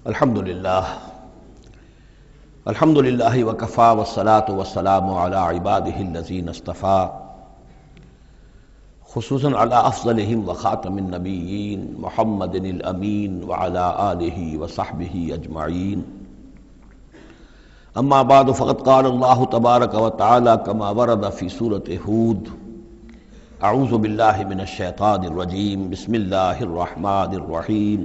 الحمدللہ وکفا والصلاة والسلام علی عباده الذین اصطفى خصوصاً علی افضلہم وخاتم النبیین محمد الامین وعلی آلہ وصحبہ اجمعین اما بعد فقد قال اللہ تبارک وتعالی کما ورد فی سورۃ ہود اعوذ باللہ من الشیطان الرجیم بسم اللہ الرحمن الرحیم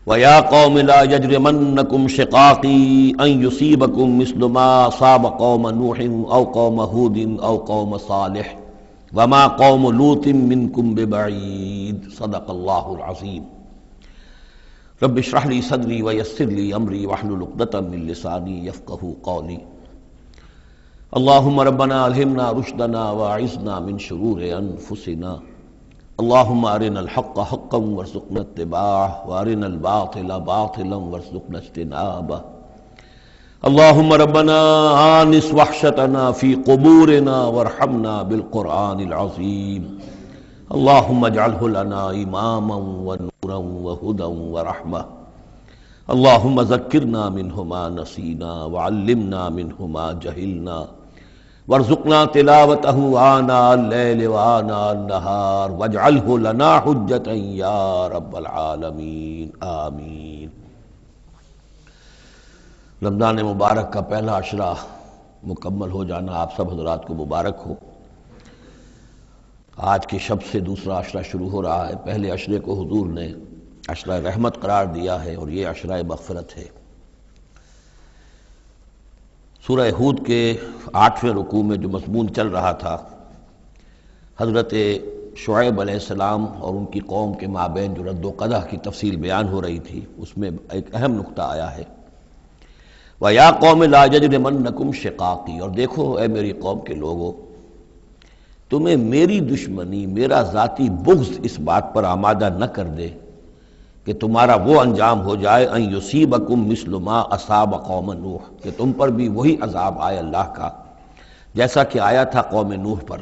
وَيَا قَوْمِ لَا يَجْرِمَنَّكُمْ شِقَاقِي أَن يُصِيبَكُمْ مِثْلُ مَا أَصَابَ قَوْمَ نُوحٍ أَوْ قَوْمَ هُودٍ أَوْ قَوْمَ صَالِحٍ وَمَا قَوْمُ لُوطٍ مِّنكُمْ بِبَعِيدٍ صدق اللہ العظیم۔ رب اشرح لي صدری ويسر لي أمری واحلل عقدۃ من لسانی یفقہوا قولی۔ اللہم ربنا الہمنا رشدنا واعذنا من شرور انفسنا، اللہم ارنا الحق حقا وارزقنا اتباعہ وارنا الباطل باطلا وارزقنا اجتنابہ۔ اللہم ربنا آنس وحشتنا فی قبورنا وارحمنا بالقرآن العظیم، اللہم اجعلہ لنا اماما ونورا وہدى ورحمہ، اللہم ذکرنا منہ ما نسینا وعلمنا منہ ما جہلنا وارزقنا تلاوتہ آناء اللیل وآناء النہار واجعلہ لنا حجتا یا رب العالمین آمین۔ رمضان مبارک کا پہلا عشرہ مکمل ہو جانا آپ سب حضرات کو مبارک ہو۔ آج کی شب سے دوسرا عشرہ شروع ہو رہا ہے۔ پہلے عشرے کو حضور نے عشرہ رحمت قرار دیا ہے اور یہ عشرہ مغفرت ہے۔ سورہ ہود کے 8ویں رکوع میں جو مضمون چل رہا تھا، حضرت شعیب علیہ السلام اور ان کی قوم کے مابین جو رد و قدح کی تفصیل بیان ہو رہی تھی، اس میں ایک اہم نقطہ آیا ہے، وَيَا قَوْمِ لَا يَجْرِمَنَّكُمْ شِقَاقِي، اور دیکھو اے میری قوم کے لوگو، تمہیں میری دشمنی، میرا ذاتی بغض اس بات پر آمادہ نہ کر دے کہ تمہارا وہ انجام ہو جائے ان یصیبکم مثل ما اصاب قوم نوح، کہ تم پر بھی وہی عذاب آئے اللہ کا جیسا کہ آیا تھا قوم نوح پر،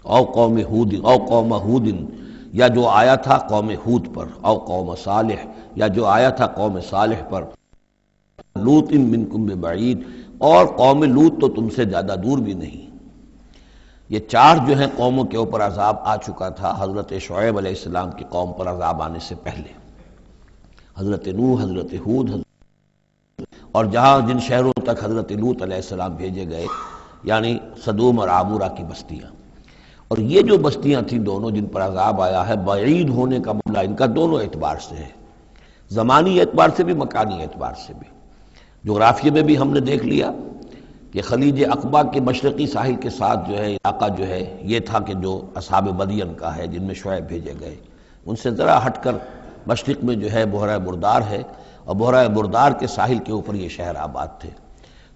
او قوم ہود، او قوم ہود، یا جو آیا تھا قوم ہود پر، او قوم صالح، یا جو آیا تھا قوم صالح پر، لوط منکم ببعید، اور قوم لوط تو تم سے زیادہ دور بھی نہیں۔ یہ چار جو ہیں قوموں کے اوپر عذاب آ چکا تھا حضرت شعیب علیہ السلام کی قوم پر عذاب آنے سے پہلے، حضرت نوح، حضرت ہود، اور جہاں جن شہروں تک حضرت لوط علیہ السلام بھیجے گئے، یعنی صدوم اور عامورہ کی بستیاں۔ اور یہ جو بستیاں تھیں دونوں جن پر عذاب آیا ہے، بعید ہونے کا معاملہ ان کا دونوں اعتبار سے ہے، زمانی اعتبار سے بھی، مکانی اعتبار سے بھی۔ جغرافیے میں بھی ہم نے دیکھ لیا کہ خلیج عقبہ کے مشرقی ساحل کے ساتھ جو ہے علاقہ جو ہے یہ تھا کہ جو اصحاب مدین کا ہے، جن میں شعیب بھیجے گئے۔ ان سے ذرا ہٹ کر مشرق میں جو ہے بحیرہ بردار ہے، اور بحیرہ بردار کے ساحل کے اوپر یہ شہر آباد تھے۔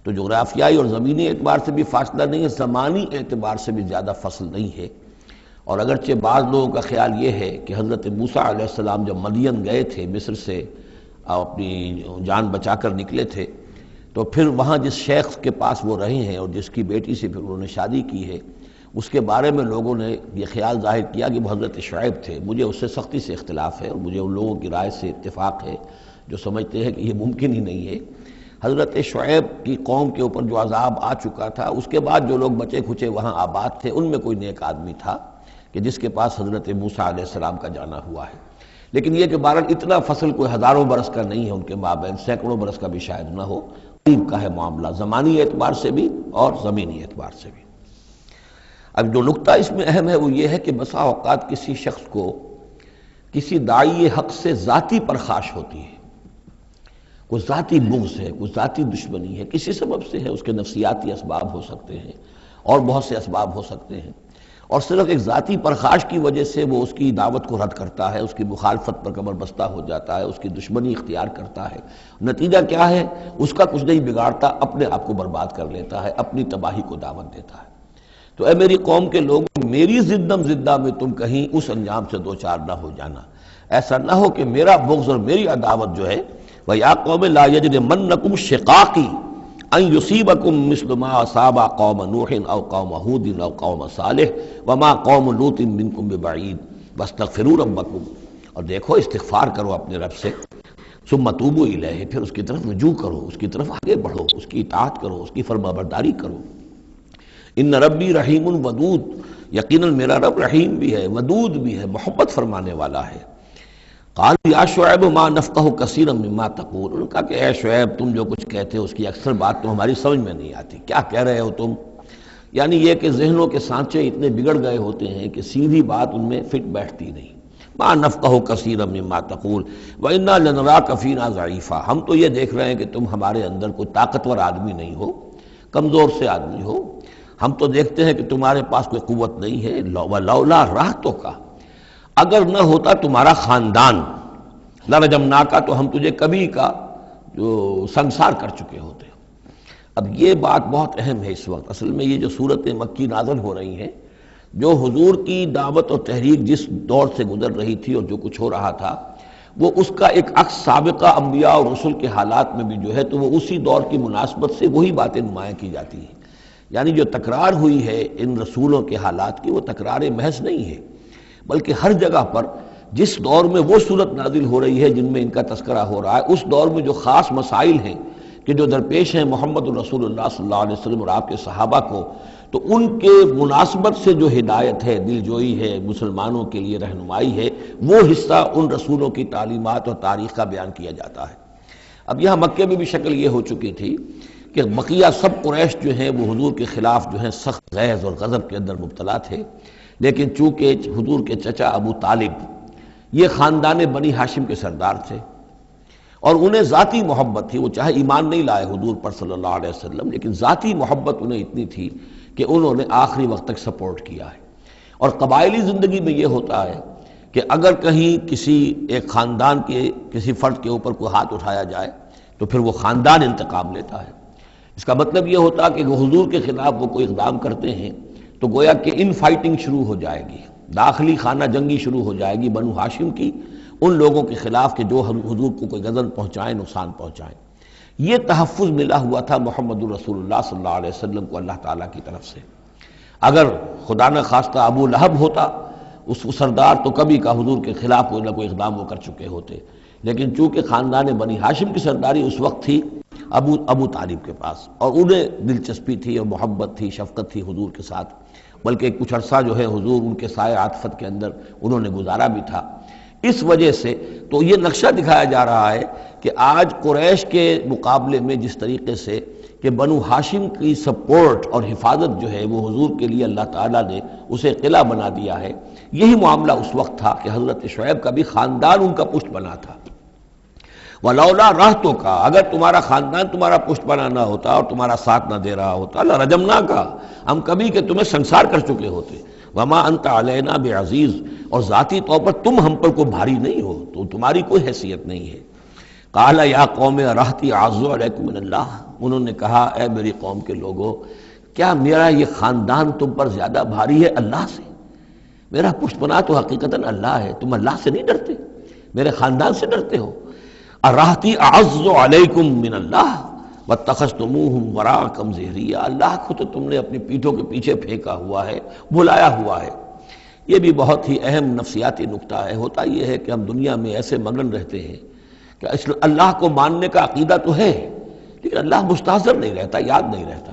تو جغرافیائی اور زمینی اعتبار سے بھی فاصلہ نہیں ہے، زمانی اعتبار سے بھی زیادہ فصل نہیں ہے۔ اور اگرچہ بعض لوگوں کا خیال یہ ہے کہ حضرت موسیٰ علیہ السلام جب مدین گئے تھے، مصر سے اپنی جان بچا کر نکلے تھے، تو پھر وہاں جس شیخ کے پاس وہ رہے ہیں اور جس کی بیٹی سے پھر انہوں نے شادی کی ہے، اس کے بارے میں لوگوں نے یہ خیال ظاہر کیا کہ وہ حضرت شعیب تھے۔ مجھے اس سے سختی سے اختلاف ہے، اور مجھے ان لوگوں کی رائے سے اتفاق ہے جو سمجھتے ہیں کہ یہ ممکن ہی نہیں ہے۔ حضرت شعیب کی قوم کے اوپر جو عذاب آ چکا تھا، اس کے بعد جو لوگ بچے کھچے وہاں آباد تھے، ان میں کوئی نیک آدمی تھا کہ جس کے پاس حضرت موسیٰ علیہ السلام کا جانا ہوا ہے۔ لیکن یہ کہ بہرحال اتنا فصل کوئی ہزاروں برس کا نہیں ہے ان کے مابین، سینکڑوں برس کا بھی شاید نہ ہو، قریب کا ہے معاملہ، زمانی اعتبار سے بھی اور زمینی اعتبار سے بھی۔ اب جو نقطہ اس میں اہم ہے وہ یہ ہے کہ بسا اوقات کسی شخص کو کسی داعی حق سے ذاتی پرخاش ہوتی ہے، کوئی ذاتی بغض ہے، کوئی ذاتی دشمنی ہے، کسی سبب سے ہے، اس کے نفسیاتی اسباب ہو سکتے ہیں اور بہت سے اسباب ہو سکتے ہیں، اور صرف ایک ذاتی پرخاش کی وجہ سے وہ اس کی دعوت کو رد کرتا ہے، اس کی مخالفت پر کمر بستہ ہو جاتا ہے، اس کی دشمنی اختیار کرتا ہے۔ نتیجہ کیا ہے؟ اس کا کچھ نہیں بگاڑتا، اپنے آپ کو برباد کر لیتا ہے، اپنی تباہی کو دعوت دیتا ہے۔ تو اے میری قوم کے لوگوں، میری زدم زدہ میں تم کہیں اس انجام سے دوچار نہ ہو جانا، ایسا نہ ہو کہ میرا بغض اور میری عداوت جو ہے، وَيَا قَوْمِ لَا يَجْرِمَنَّكُمْ شِقَاقِي ان یصیبکم مثل ما اصاب قوم نوح او قوم ہود او قوم صالح وما قوم لوط منکم ببعید واستغفروا ربکم، اور دیکھو استغفار کرو اپنے رب سے، ثم توبوا الیہ، پھر اس کی طرف رجوع کرو، اس کی طرف آگے بڑھو، اس کی اطاعت کرو، اس کی فرما برداری کرو۔ ان ربی رحیم ودود، یقیناً میرا رب رحیم بھی ہے، ودود بھی ہے، محبت فرمانے والا ہے۔ قال یا شعیب ما نفقہ کثیرا مما تقول، انہوں نے کہا کہ اے شعیب تم جو کچھ کہتے ہو اس کی اکثر بات تو ہماری سمجھ میں نہیں آتی، کیا کہہ رہے ہو تم؟ یعنی یہ کہ ذہنوں کے سانچے اتنے بگڑ گئے ہوتے ہیں کہ سیدھی بات ان میں فٹ بیٹھتی نہیں۔ ما نفقہ کثیرا مما تقول وانا لنراک فینا ضعیفا، ہم تو یہ دیکھ رہے ہیں کہ تم ہمارے اندر کوئی طاقتور آدمی نہیں ہو، کمزور سے آدمی ہو، ہم تو دیکھتے ہیں کہ تمہارے پاس کوئی قوت نہیں ہے۔ لولا رہتک، اگر نہ ہوتا تمہارا خاندان، لرجمناک، تو ہم تجھے کبھی کا جو سنسار کر چکے ہوتے۔ اب یہ بات بہت اہم ہے اس وقت، اصل میں یہ جو صورت مکی نازل ہو رہی ہیں، جو حضور کی دعوت اور تحریک جس دور سے گزر رہی تھی اور جو کچھ ہو رہا تھا، وہ اس کا ایک عکس سابقہ انبیاء اور رسل کے حالات میں بھی جو ہے تو وہ اسی دور کی مناسبت سے وہی باتیں نمایاں کی جاتی ہیں۔ یعنی جو تکرار ہوئی ہے ان رسولوں کے حالات کی، وہ تکرار محض نہیں ہے، بلکہ ہر جگہ پر جس دور میں وہ صورت نازل ہو رہی ہے جن میں ان کا تذکرہ ہو رہا ہے، اس دور میں جو خاص مسائل ہیں کہ جو درپیش ہیں محمد الرسول اللہ صلی اللہ علیہ وسلم اور آپ کے صحابہ کو، تو ان کے مناسبت سے جو ہدایت ہے، دل جوئی ہے، مسلمانوں کے لیے رہنمائی ہے، وہ حصہ ان رسولوں کی تعلیمات اور تاریخ کا بیان کیا جاتا ہے۔ اب یہاں مکے میں بھی شکل یہ ہو چکی تھی کہ بقیہ سب قریش جو ہیں وہ حضور کے خلاف جو ہیں سخت غیظ اور غضب کے اندر مبتلا تھے، لیکن چونکہ حضور کے چچا ابو طالب یہ خاندان بنی ہاشم کے سردار تھے اور انہیں ذاتی محبت تھی، وہ چاہے ایمان نہیں لائے حضور پر صلی اللہ علیہ وسلم، لیکن ذاتی محبت انہیں اتنی تھی کہ انہوں نے آخری وقت تک سپورٹ کیا ہے۔ اور قبائلی زندگی میں یہ ہوتا ہے کہ اگر کہیں کسی ایک خاندان کے کسی فرد کے اوپر کوئی ہاتھ اٹھایا جائے تو پھر وہ خاندان انتقام لیتا ہے۔ اس کا مطلب یہ ہوتا کہ وہ حضور کے خلاف وہ کوئی اقدام کرتے ہیں تو گویا کہ ان فائٹنگ شروع ہو جائے گی، داخلی خانہ جنگی شروع ہو جائے گی بنو ہاشم کی ان لوگوں کے خلاف کہ جو حضور کو کوئی غضب پہنچائیں، نقصان پہنچائیں۔ یہ تحفظ ملا ہوا تھا محمد الرسول اللہ صلی اللہ علیہ وسلم کو اللہ تعالیٰ کی طرف سے۔ اگر خدا نہ خواستہ ابو لہب ہوتا اس سردار، تو کبھی کا حضور کے خلاف کوئی نہ کوئی اقدام وہ کر چکے ہوتے، لیکن چونکہ خاندان بنی ہاشم کی سرداری اس وقت تھی ابو طالب کے پاس، اور انہیں دلچسپی تھی اور محبت تھی، شفقت تھی حضور کے ساتھ، بلکہ کچھ عرصہ جو ہے حضور ان کے سائے عاطفت کے اندر انہوں نے گزارا بھی تھا۔ اس وجہ سے تو یہ نقشہ دکھایا جا رہا ہے کہ آج قریش کے مقابلے میں جس طریقے سے کہ بنو ہاشم کی سپورٹ اور حفاظت جو ہے وہ حضور کے لیے اللہ تعالیٰ نے اسے قلعہ بنا دیا ہے، یہی معاملہ اس وقت تھا کہ حضرت شعیب کا بھی خاندان ان کا پشت بنا تھا۔ وَلَوْلَا رَحْتُكَ، اگر تمہارا خاندان تمہارا پشت بنا نہ ہوتا اور تمہارا ساتھ نہ دے رہا ہوتا، لَرَجَمْنَاكَ، ہم کبھی کہ تمہیں سنسار کر چکے ہوتے۔ وَمَا أَنْتَ عَلَيْنَا بِعَزِيزٍ، اور ذاتی طور پر تم ہم پر کوئی بھاری نہیں ہو، تو تمہاری کوئی حیثیت نہیں ہے۔ قال یا قوم رہتی اعز علیکم من اللہ، انہوں نے کہا اے میری قوم کے لوگوں، کیا میرا یہ خاندان تم پر زیادہ بھاری ہے اللہ سے؟ میرا پشت پناہ تو حقیقتاً اللہ ہے، تم اللہ سے نہیں ڈرتے، میرے خاندان سے ڈرتے ہو۔ رہتی اعز علیکم من اللہ واتخذتموہم وراءکم ظہریہ، اللہ کو تو تم نے اپنی پیٹھوں کے پیچھے پھینکا ہوا ہے، بھلایا ہوا ہے۔ یہ بھی بہت ہی اہم نفسیاتی نکتہ ہے۔ ہوتا یہ ہے کہ ہم دنیا میں ایسے مگن رہتے ہیں کہ اللہ کو ماننے کا عقیدہ تو ہے، لیکن اللہ مستحضر نہیں رہتا، یاد نہیں رہتا۔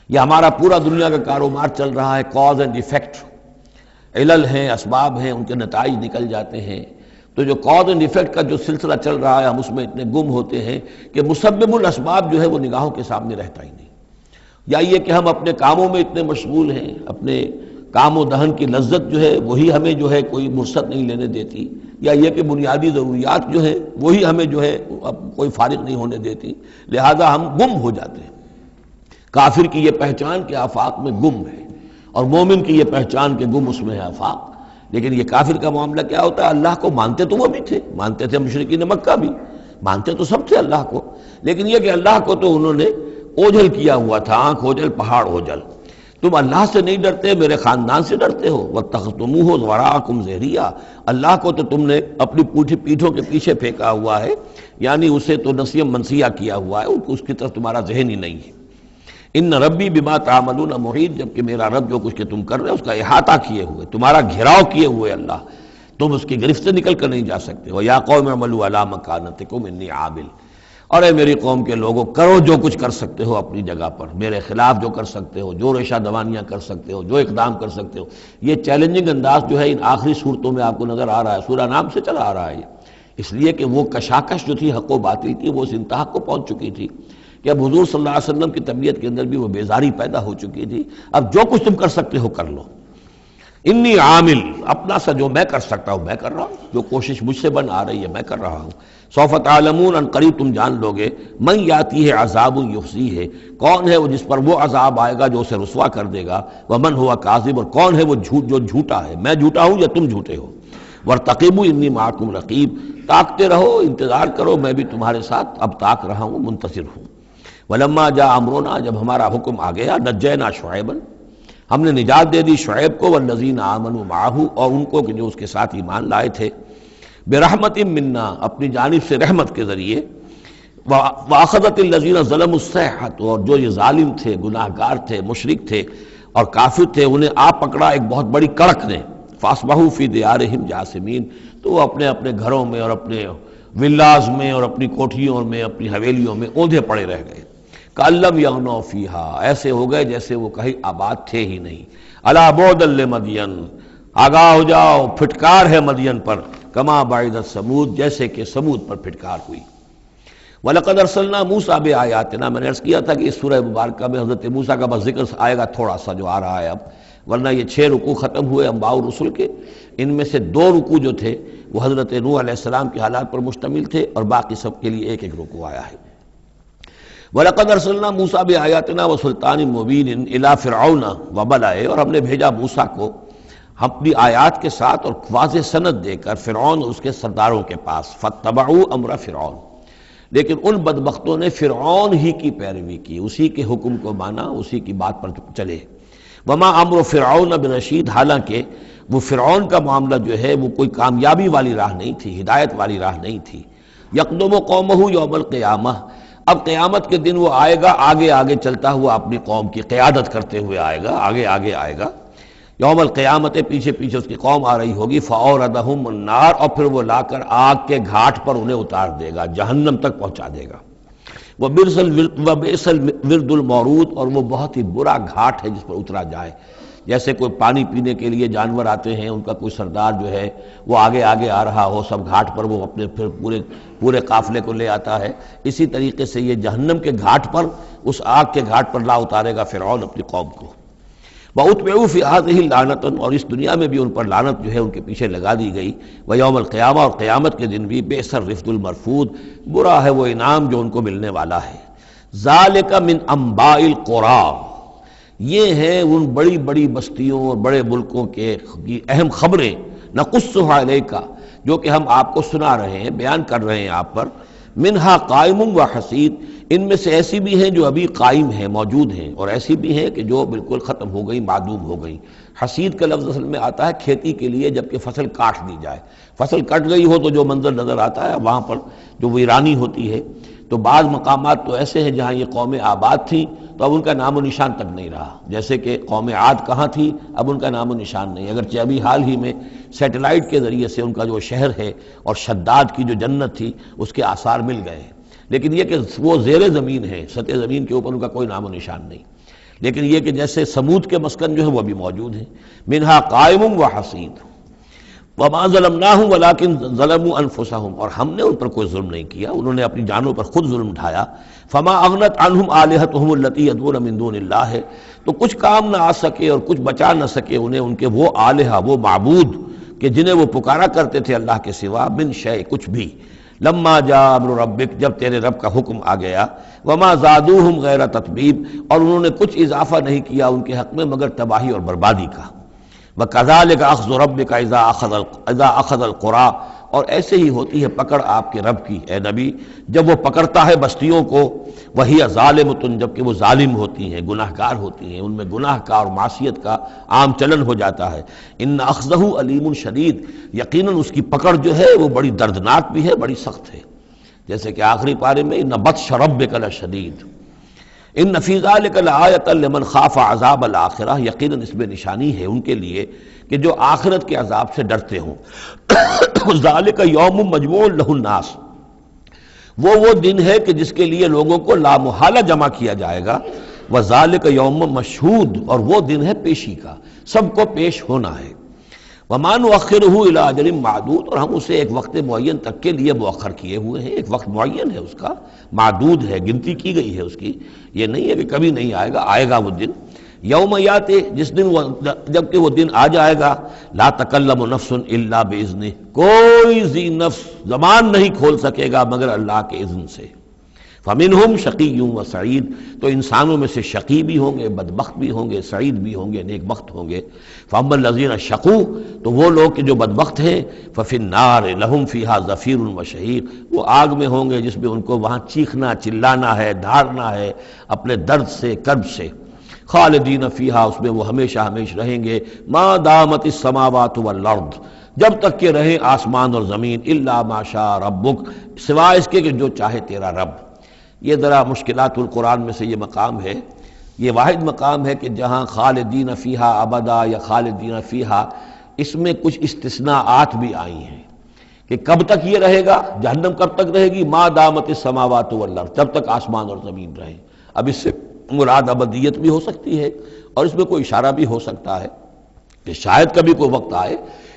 یہ ہمارا پورا دنیا کا کاروبار چل رہا ہے، کاز اینڈ ایفیکٹ، علل ہیں، اسباب ہیں، ان کے نتائج نکل جاتے ہیں۔ تو جو کاز اینڈ ایفیکٹ کا جو سلسلہ چل رہا ہے، ہم اس میں اتنے گم ہوتے ہیں کہ مسبب الاسباب جو ہے وہ نگاہوں کے سامنے رہتا ہی نہیں۔ یا یہ کہ ہم اپنے کاموں میں اتنے مشغول ہیں، اپنے کام و دہن کی لذت جو ہے وہی ہمیں جو ہے کوئی مرصد نہیں لینے دیتی، یا یہ کہ بنیادی ضروریات جو ہے وہی ہمیں جو ہے کوئی فارغ نہیں ہونے دیتی، لہذا ہم گم ہو جاتے ہیں۔ کافر کی یہ پہچان کہ آفاق میں گم ہے، اور مومن کی یہ پہچان کہ گم اس میں ہے آفاق۔ لیکن یہ کافر کا معاملہ کیا ہوتا ہے؟ اللہ کو مانتے تو وہ بھی تھے، مانتے تھے مشرکین مکہ بھی، مانتے تو سب تھے اللہ کو، لیکن یہ کہ اللہ کو تو انہوں نے اوجھل کیا ہوا تھا، آنکھ اوجھل پہاڑ اوجھل۔ تم اللہ سے نہیں ڈرتے، میرے خاندان سے ڈرتے ہو۔ وَاتَّخَذْتُمُوهُ وَرَاءَكُمْ ظِهْرِيًّا، اللہ کو تو تم نے اپنی پیٹھوں کے پیچھے پھینکا ہوا ہے، یعنی اسے تو نسیہ منسیہ کیا ہوا ہے، اس کی طرف تمہارا ذہن ہی نہیں ہے۔ ان ربی بما تعملون محیط، جبکہ میرا رب جو کچھ کہ تم کر رہے ہو اس کا احاطہ کیے ہوئے، تمہارا گھیراؤ کیے ہوئے اللہ، تم اس کی گرفت سے نکل کر نہیں جا سکتے ہو۔ یا قوم اعملوا علی مکانتکم انی عامل، اور اے میری قوم کے لوگوں کرو جو کچھ کر سکتے ہو اپنی جگہ پر، میرے خلاف جو کر سکتے ہو، جو ریشہ دوانیاں کر سکتے ہو، جو اقدام کر سکتے ہو۔ یہ چیلنجنگ انداز جو ہے ان آخری صورتوں میں آپ کو نظر آ رہا ہے، سورہ نام سے چلا آ رہا ہے یہ، اس لیے کہ وہ کشاکش جو تھی حق و باطل کی وہ اس انتہا کو پہنچ چکی تھی کہ اب حضور صلی اللہ علیہ وسلم کی طبیعت کے اندر بھی وہ بیزاری پیدا ہو چکی تھی۔ اب جو کچھ تم کر سکتے ہو کر لو، انی عامل، اپنا سا جو میں کر سکتا ہوں میں کر رہا ہوں، جو کوشش مجھ سے بن آ رہی ہے میں کر رہا ہوں۔ سوف تعلمون، ان قریب تم جان لو گے، من یاتی ہے عذاب یخزیہ، کون ہے وہ جس پر وہ عذاب آئے گا جو اسے رسوا کر دے گا، ومن ہوا کاذب، اور کون ہے وہ جو جھوٹا ہے، میں جھوٹا ہوں یا تم جھوٹے ہو۔ وارتقبوا انی معکم رقیب، تاکتے رہو، انتظار کرو، میں بھی تمہارے ساتھ اب تاک رہا ہوں، منتظر ہوں۔ ولما جاء امرنا، جب ہمارا حکم آ گیا، نجینا شعیبا، ہم نے نجات دے دی شعیب کو، والذین آمنوا معہ، اور ان کو کہ جو اس کے ساتھ ایمان لائے تھے، برحمت منا، اپنی جانب سے رحمت کے ذریعے، واخذت الذین ظلموا الصیحۃ، اور جو یہ ظالم تھے، گناہ گار تھے، مشرک تھے اور کافر تھے، انہیں آ پکڑا ایک بہت بڑی کڑک نے، فاصبحوا فی دیارہم جاثمین، تو وہ اپنے اپنے گھروں میں اور اپنے ولاز میں اور اپنی کوٹھیوں میں، اپنی حویلیوں میں اوندھے پڑے رہ گئے۔ کأن لم یغنوا فیہا، ایسے ہو گئے جیسے وہ کہیں آباد تھے ہی نہیں۔ الا بعدا لمدین، آگاہ ہو جاؤ، پھٹکار ہے مدین پر، کما بعدت سمود، جیسے کہ سمود پر پھٹکار ہوئی۔ وَلَقَدْ أَرْسَلْنَا مُوسَىٰ بِآيَاتِنَا، میں نے عرض کیا تھا کہ اس سورہ مبارکہ میں حضرت موسیٰ کا بس ذکر آئے گا تھوڑا سا جو آ رہا ہے اب، ورنہ یہ 6 رکوع ختم ہوئے انبیاء و رسل کے، ان میں سے 2 رکوع جو تھے وہ حضرت نوح علیہ السلام کے حالات پر مشتمل تھے، اور باقی سب کے لیے ایک ایک رکوع آیا ہے۔ وَلَقَدْ أَرْسَلْنَا مُوسَىٰ بِآيَاتِنَا وَسُلْطَانٍ مُّبِينٍ إِلَىٰ فِرْعَوْنَ وَمَلَئِهِ، اور ہم نے بھیجا موسیٰ کو اپنی آیات کے ساتھ اور واضح سند دے کر فرعون اور اس کے سرداروں کے پاس، فَاتَّبَعُوا أَمْرَ فرعون، لیکن ان بدبختوں نے فرعون ہی کی پیروی کی، اسی کے حکم کو مانا، اسی کی بات پر چلے۔ وما امر فرعون برشید، حالانکہ وہ فرعون کا معاملہ جو ہے وہ کوئی کامیابی والی راہ نہیں تھی، ہدایت والی راہ نہیں تھی۔ یقدم قومہ یوم القیامہ، اب قیامت کے دن وہ آئے گا آگے آگے چلتا ہوا، اپنی قوم کی قیادت کرتے ہوئے آئے گا، آگے آگے آئے گا۔ یوم القیامت، پیچھے پیچھے اس کی قوم آ رہی ہوگی، فَأَوْرَدَهُمُ النَّارَ، اور پھر وہ لا کر آگ کے گھاٹ پر انہیں اتار دے گا، جہنم تک پہنچا دے گا۔ وَبِئْسَ الْوِرْدُ الْمَوْرُودُ، اور وہ بہت ہی برا گھاٹ ہے جس پر اترا جائے۔ جیسے کوئی پانی پینے کے لیے جانور آتے ہیں، ان کا کوئی سردار جو ہے وہ آگے آگے آ رہا ہو، سب گھاٹ پر وہ اپنے پھر پورے قافلے کو لے آتا ہے، اسی طریقے سے یہ جہنم کے گھاٹ پر، اس آگ کے گھاٹ پر لا اتارے گا فرعون اپنی قوم کو۔ وَأُتْبِعُوا فِي هَٰذِهِ لَعْنَةً، اور اس دنیا میں بھی ان پر لعنت جو ہے ان کے پیچھے لگا دی گئی۔ وَيَوْمَ الْقِيَامَةِ، اور قیامت کے دن بھی، بِئْسَ الرِّفْدُ الْمَرْفُودُ، برا ہے وہ انعام جو ان کو ملنے والا ہے۔ ذَلِكَ مِنْ أَنْبَاءِ الْقُرَىٰ، یہ ہیں ان بڑی بڑی بستیوں اور بڑے ملکوں کے اہم خبریں، نَقُصُّهَا عَلَيْكَ، جو کہ ہم آپ کو سنا رہے ہیں، بیان کر رہے ہیں آپ پر۔ منہا قائم و حسید، ان میں سے ایسی بھی ہیں جو ابھی قائم ہیں، موجود ہیں، اور ایسی بھی ہیں کہ جو بالکل ختم ہو گئی، معدوم ہو گئی۔ حسید کا لفظ اصل میں آتا ہے کھیتی کے لیے، جبکہ فصل کاٹ دی جائے، فصل کٹ گئی ہو تو جو منظر نظر آتا ہے وہاں پر جو ویرانی ہوتی ہے۔ تو بعض مقامات تو ایسے ہیں جہاں یہ قومیں آباد تھیں تو اب ان کا نام و نشان تک نہیں رہا، جیسے کہ قوم عاد کہاں تھی، اب ان کا نام و نشان نہیں، اگرچہ ابھی حال ہی میں سیٹلائٹ کے ذریعے سے ان کا جو شہر ہے اور شداد کی جو جنت تھی اس کے آثار مل گئے ہیں، لیکن یہ کہ وہ زیر زمین ہے، سطح زمین کے اوپر ان کا کوئی نام و نشان نہیں۔ لیکن یہ کہ جیسے سمود کے مسکن جو ہے وہ بھی موجود ہیں، منہا قائم و حسید۔ وما ظلمناہم ولکن ظلموا انفسہم، اور ہم نے ان پر کوئی ظلم نہیں کیا، انہوں نے اپنی جانوں پر خود ظلم اٹھایا۔ فما اغنت عنہم آلہتہم التی یدعون من دون اللہ، تو کچھ کام نہ آ سکے اور کچھ بچا نہ سکے انہیں ان کے وہ آلہہ، وہ معبود کہ جنہیں وہ پکارا کرتے تھے اللہ کے سوا، من شیء، کچھ بھی۔ لما جاء امر ربک، جب تیرے رب کا حکم آ گیا، وما زادوہم غیر تتبیب، اور انہوں نے کچھ اضافہ نہیں کیا ان کے حق میں مگر تباہی اور بربادی کا۔ وَكَذَلِكَ أَخْذُ رَبِّكَ إِذَا أَخَذَ الْقُرَىٰ، اور ایسے ہی ہوتی ہے پکڑ آپ کے رب کی اے نبی جب وہ پکڑتا ہے بستیوں کو، وَهِيَ ظَالِمَةٌ، جبکہ وہ ظالم ہوتی ہیں، گناہ گار ہوتی ہیں، ان میں گناہ کا اور معصیت کا عام چلن ہو جاتا ہے۔ إِنَّ أَخْذَهُ عَلِيمٌ شَدِيدٌ، یقیناً اس کی پکڑ جو ہے وہ بڑی دردناک بھی ہے، بڑی سخت ہے، جیسے کہ آخری پارے میں إِنَّ بَطْشَ رَبِّكَ لَشَدِيدٌ۔ ان فی ذلک لآیۃ لمن خاف عذاب الآخرہ، یقیناً اس میں نشانی ہے ان کے لیے کہ جو آخرت کے عذاب سے ڈرتے ہوں۔ ذالک یوم مجموع لہ الناس، وہ دن ہے کہ جس کے لیے لوگوں کو لامحالہ جمع کیا جائے گا۔ وذالک یوم مشہود، اور وہ دن ہے پیشی کا، سب کو پیش ہونا ہے۔ وما نؤخرہ الی اجل معدود، اور ہم اسے ایک وقت معین تک کے لیے مؤخر کیے ہوئے ہیں، ایک وقت معین ہے اس کا، معدود ہے، گنتی کی گئی ہے اس کی، یہ نہیں ہے کہ کبھی نہیں آئے گا، آئے گا وہ دن۔ یوم یاتی، جس دن جبکہ وہ دن آ جائے گا، لا تکلم نفس الا باذنہ، کوئی ذی نفس زبان نہیں کھول سکے گا مگر اللہ کے اذن سے۔ فمنہم شقی و سعید، تو انسانوں میں سے شقی بھی ہوں گے، بدبخت بھی ہوں گے، سعید بھی ہوں گے، نیک بخت ہوں گے۔ فاما الذین شقوا، تو وہ لوگ کہ جو بدبخت ہیں، ففی النار لہم فیہا زفیر و شہیق، وہ آگ میں ہوں گے جس میں ان کو وہاں چیخنا چلانا ہے، دھاڑنا ہے اپنے درد سے، کرب سے۔ خالدین فیہا، اس میں وہ ہمیشہ ہمیش رہیں گے، ما دامت السماوات والارض، جب تک کہ رہے آسمان اور زمین، الا ما شاء ربک، سوائے اس کے کہ جو چاہے تیرا رب۔ یہ ذرا مشکلات القرآن میں سے یہ مقام ہے، یہ واحد مقام ہے کہ جہاں خالدین فیہا ابدا یا خالدین فیہا، اس میں کچھ استثناءات بھی آئی ہیں کہ کب تک یہ رہے گا، جہنم کب تک رہے گی، ما دامت السماوات والارض، جب تک آسمان اور زمین رہے۔ اب اس سے مراد ابدیت بھی ہو سکتی ہے، اور اس میں کوئی اشارہ بھی ہو سکتا ہے کہ شاید کبھی کوئی وقت آئے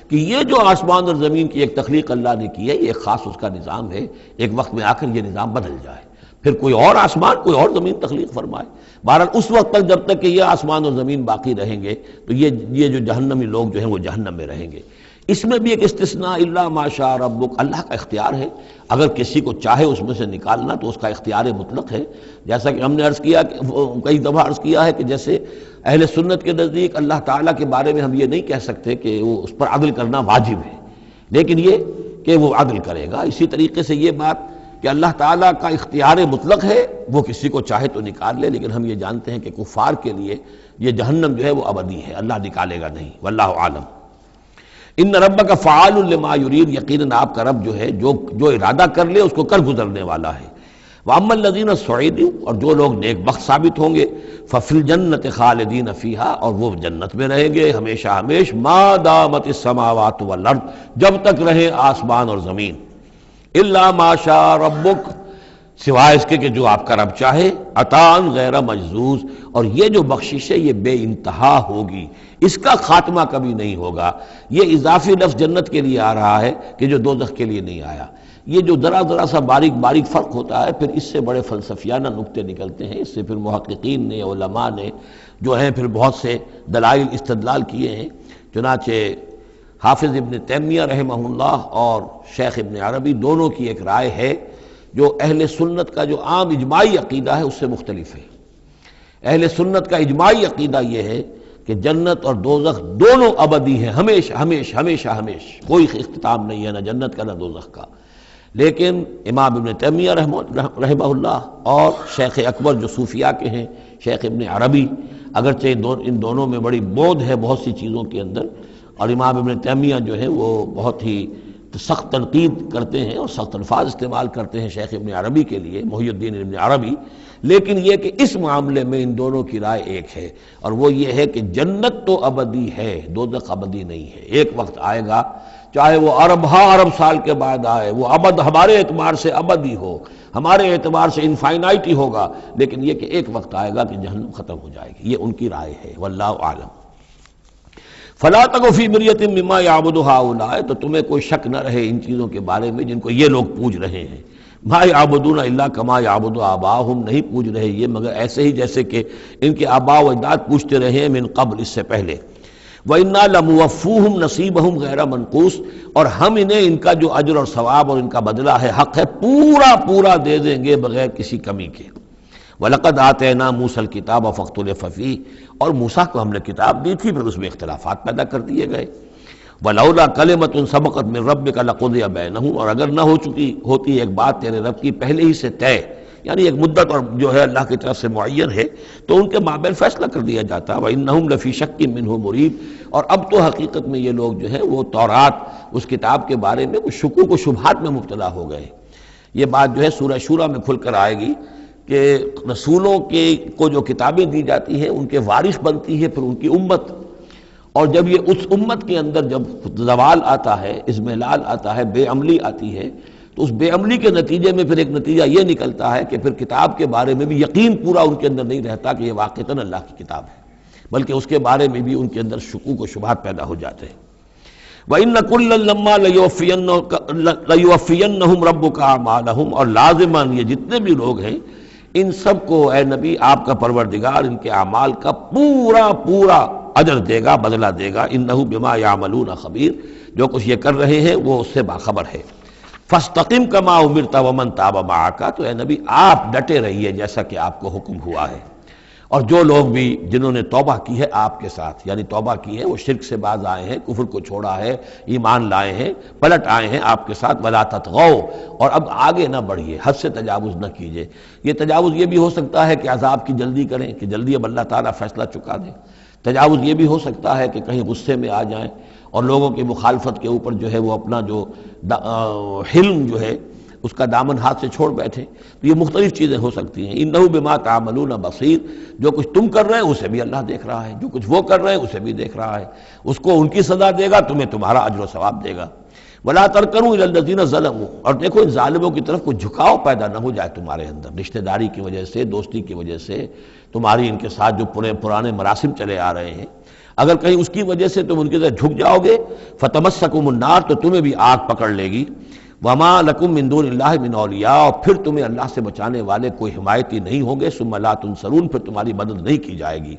کہ یہ جو آسمان اور زمین کی ایک تخلیق اللہ نے کی ہے، یہ ایک خاص اس کا نظام ہے، ایک وقت میں آ کر یہ نظام بدل جائے، پھر کوئی اور آسمان کوئی اور زمین تخلیق فرمائے۔ بہرحال اس وقت تک جب تک کہ یہ آسمان اور زمین باقی رہیں گے تو یہ جو جہنمی لوگ جو ہیں وہ جہنم میں رہیں گے۔ اس میں بھی ایک استثناء، الا ما شاء ربک، اللہ کا اختیار ہے، اگر کسی کو چاہے اس میں سے نکالنا تو اس کا اختیار مطلق ہے۔ جیسا کہ ہم نے عرض کیا، کئی دفعہ عرض کیا ہے کہ جیسے اہل سنت کے نزدیک اللہ تعالیٰ کے بارے میں ہم یہ نہیں کہہ سکتے کہ وہ اس پر عدل کرنا واجب ہے، لیکن یہ کہ وہ عدل کرے گا۔ اسی طریقے سے یہ بات کہ اللہ تعالیٰ کا اختیار مطلق ہے، وہ کسی کو چاہے تو نکال لے، لیکن ہم یہ جانتے ہیں کہ کفار کے لیے یہ جہنم جو ہے وہ ابدی ہے، اللہ نکالے گا نہیں، واللہ عالم۔ ان ربک فعال لما یرید، یقیناً آپ کا رب جو ہے جو ارادہ کر لے اس کو کر گزرنے والا ہے۔ واما الذین سعدوا، اور جو لوگ نیک بخت ثابت ہوں گے، ففی الجنۃ خالدین فیہا، اور وہ جنت میں رہیں گے ہمیشہ ہمیش، ما دامت السماوات والارض، جب تک رہے آسمان اور زمین، الا ما شاء ربک، سوائے اس کے کہ جو آپ کا رب چاہے، عطاء غیر مجزوز، اور یہ جو بخشش ہے یہ بے انتہا ہوگی، اس کا خاتمہ کبھی نہیں ہوگا۔ یہ اضافی لفظ جنت کے لیے آ رہا ہے کہ جو دوزخ کے لیے نہیں آیا۔ یہ جو ذرا سا باریک باریک فرق ہوتا ہے، پھر اس سے بڑے فلسفیانہ نکتے نکلتے ہیں، اس سے پھر محققین نے، علماء نے جو ہیں پھر بہت سے دلائل استدلال کیے ہیں۔ چنانچہ حافظ ابن تیمیہ رحمہ اللہ اور شیخ ابن عربی دونوں کی ایک رائے ہے جو اہل سنت کا جو عام اجماعی عقیدہ ہے اس سے مختلف ہے۔ اہل سنت کا اجماعی عقیدہ یہ ہے کہ جنت اور دوزخ دونوں ابدی ہیں، ہمیشہ ہمیشہ ہمیشہ ہمیشہ، کوئی اختتام نہیں ہے نہ جنت کا نہ دوزخ کا۔ لیکن امام ابن تیمیہ رحمہ اللہ اور شیخ اکبر جو صوفیاء کے ہیں، شیخ ابن عربی، اگرچہ ان دونوں میں بڑی بود ہے بہت سی چیزوں کے اندر، اور امام ابن تیمیہ جو ہے وہ بہت ہی سخت تنقید کرتے ہیں اور سخت الفاظ استعمال کرتے ہیں شیخ ابن عربی کے لیے، محی الدین ابن عربی، لیکن یہ کہ اس معاملے میں ان دونوں کی رائے ایک ہے، اور وہ یہ ہے کہ جنت تو ابدی ہے، دوزخ ابدی نہیں ہے۔ ایک وقت آئے گا، چاہے وہ ارب سال کے بعد آئے، وہ ابد ہمارے اعتبار سے ابدی ہو، ہمارے اعتبار سے انفائنائٹی ہوگا، لیکن یہ کہ ایک وقت آئے گا کہ جہنم ختم ہو جائے گی۔ یہ ان کی رائے ہے، واللہ اعلم۔ فلا تک فی مریۃ مما یعبد ہؤلاء، تو تمہیں کوئی شک نہ رہے ان چیزوں کے بارے میں جن کو یہ لوگ پوج رہے ہیں۔ ما یعبدون الا کما یعبد آباؤہم، نہیں پوج رہے یہ مگر ایسے ہی جیسے کہ ان کے آباء و اجداد پوجتے رہے ہیں من قبل، اس سے پہلے۔ وَإِنَّا لَمُوَفُّوهُمْ نَصِيبَهُمْ غَيْرَ مَنْقُوصٍ، اور ہم انہیں ان کا جو اجر اور ثواب اور ان کا بدلہ ہے، حق ہے، پورا دے دیں گے بغیر کسی کمی کے۔ وَلَقَدْ آتَيْنَا مُوسَى الْكِتَابَ فَاخْتُلِفَ فِيهِ، اور موسیٰ کو ہم نے کتاب دی تھی پھر اس میں اختلافات پیدا کر دیے گئے۔ وَلَوْلَا كَلِمَةٌ سَبَقَتْ مِنْ رَبِّكَ لَقُضِيَ بَيْنَهُمْ، اور اگر نہ ہو چکی ہوتی ایک بات تیرے رب کی پہلے ہی سے طے، یعنی ایک مدت اور جو ہے اللہ کی طرف سے معین ہے، تو ان کے مابین فیصلہ کر دیا جاتا۔ وَإِنَّهُمْ لَفِي شَكٍّ مِّنْهُ مُرِيبٍ، اور اب تو حقیقت میں یہ لوگ جو ہیں وہ تورات، اس کتاب کے بارے میں کچھ شکوک و شبہات میں مبتلا ہو گئے۔ یہ بات جو ہے سورہ شورى میں کھل کر آئے گی کہ رسولوں کے کو جو کتابیں دی جاتی ہیں ان کے وارث بنتی ہے پھر ان کی امت، اور جب یہ اس امت کے اندر جب زوال آتا ہے، اضمحلال آتا ہے، بے عملی آتی ہے، تو اس بے عملی کے نتیجے میں پھر ایک نتیجہ یہ نکلتا ہے کہ پھر کتاب کے بارے میں بھی یقین پورا ان کے اندر نہیں رہتا کہ یہ واقعتاً اللہ کی کتاب ہے، بلکہ اس کے بارے میں بھی ان کے اندر شکوک و شبہات پیدا ہو جاتے ہیں۔ وَإِنَّ كُلًّا لَمَّا لَيُوَفِّيَنَّهُمْ رَبُّكَ أَعْمَالَهُمْ، اور لازماً یہ جتنے بھی لوگ ہیں ان سب کو اے نبی آپ کا پروردگار ان کے اعمال کا پورا پورا اجر دے گا، بدلہ دے گا۔ انہ بما یعملون خبیر، جو کچھ یہ کر رہے ہیں وہ اس سے باخبر ہے۔ فاستقم کما امرت ومن تاب معک، تو اے نبی آپ ڈٹے رہیے جیسا کہ آپ کو حکم ہوا ہے، اور جو لوگ بھی جنہوں نے توبہ کی ہے آپ کے ساتھ، یعنی توبہ کی ہے وہ شرک سے باز آئے ہیں، کفر کو چھوڑا ہے، ایمان لائے ہیں، پلٹ آئے ہیں آپ کے ساتھ، ولا تطغوا، اور اب آگے نہ بڑھیے، حد سے تجاوز نہ کیجیے۔ یہ تجاوز یہ بھی ہو سکتا ہے کہ عذاب کی جلدی کریں، کہ جلدی اب اللہ تعالیٰ فیصلہ چکا دیں۔ تجاوز یہ بھی ہو سکتا ہے کہ کہیں غصے میں آ جائیں اور لوگوں کی مخالفت کے اوپر جو ہے وہ اپنا جو حلم جو ہے اس کا دامن ہاتھ سے چھوڑ بیٹھے، تو یہ مختلف چیزیں ہو سکتی ہیں۔ انہ بما تعملون بصیر، جو کچھ تم کر رہے ہیں اسے بھی اللہ دیکھ رہا ہے، جو کچھ وہ کر رہے ہیں اسے بھی دیکھ رہا ہے، اس کو ان کی سزا دے گا، تمہیں تمہارا اجر و ثواب دے گا۔ ولا ترکنوا الی الذین ظلموا، اور دیکھو ان ظالموں کی طرف کوئی جھکاؤ پیدا نہ ہو جائے تمہارے اندر، رشتہ داری کی وجہ سے، دوستی کی وجہ سے، تمہاری ان کے ساتھ جو پرانے مراسم چلے آ رہے ہیں، اگر کہیں اس کی وجہ سے تم ان کے ساتھ جھک جاؤ گے فتمسکم النار، تو تمہیں بھی آگ پکڑ لے گی۔ وما لکم من دون اللہ من اولیاء، اور پھر تمہیں اللہ سے بچانے والے کوئی حمایتی نہیں ہوں گے، ثم لا تنصرون، پھر تمہاری مدد نہیں کی جائے گی۔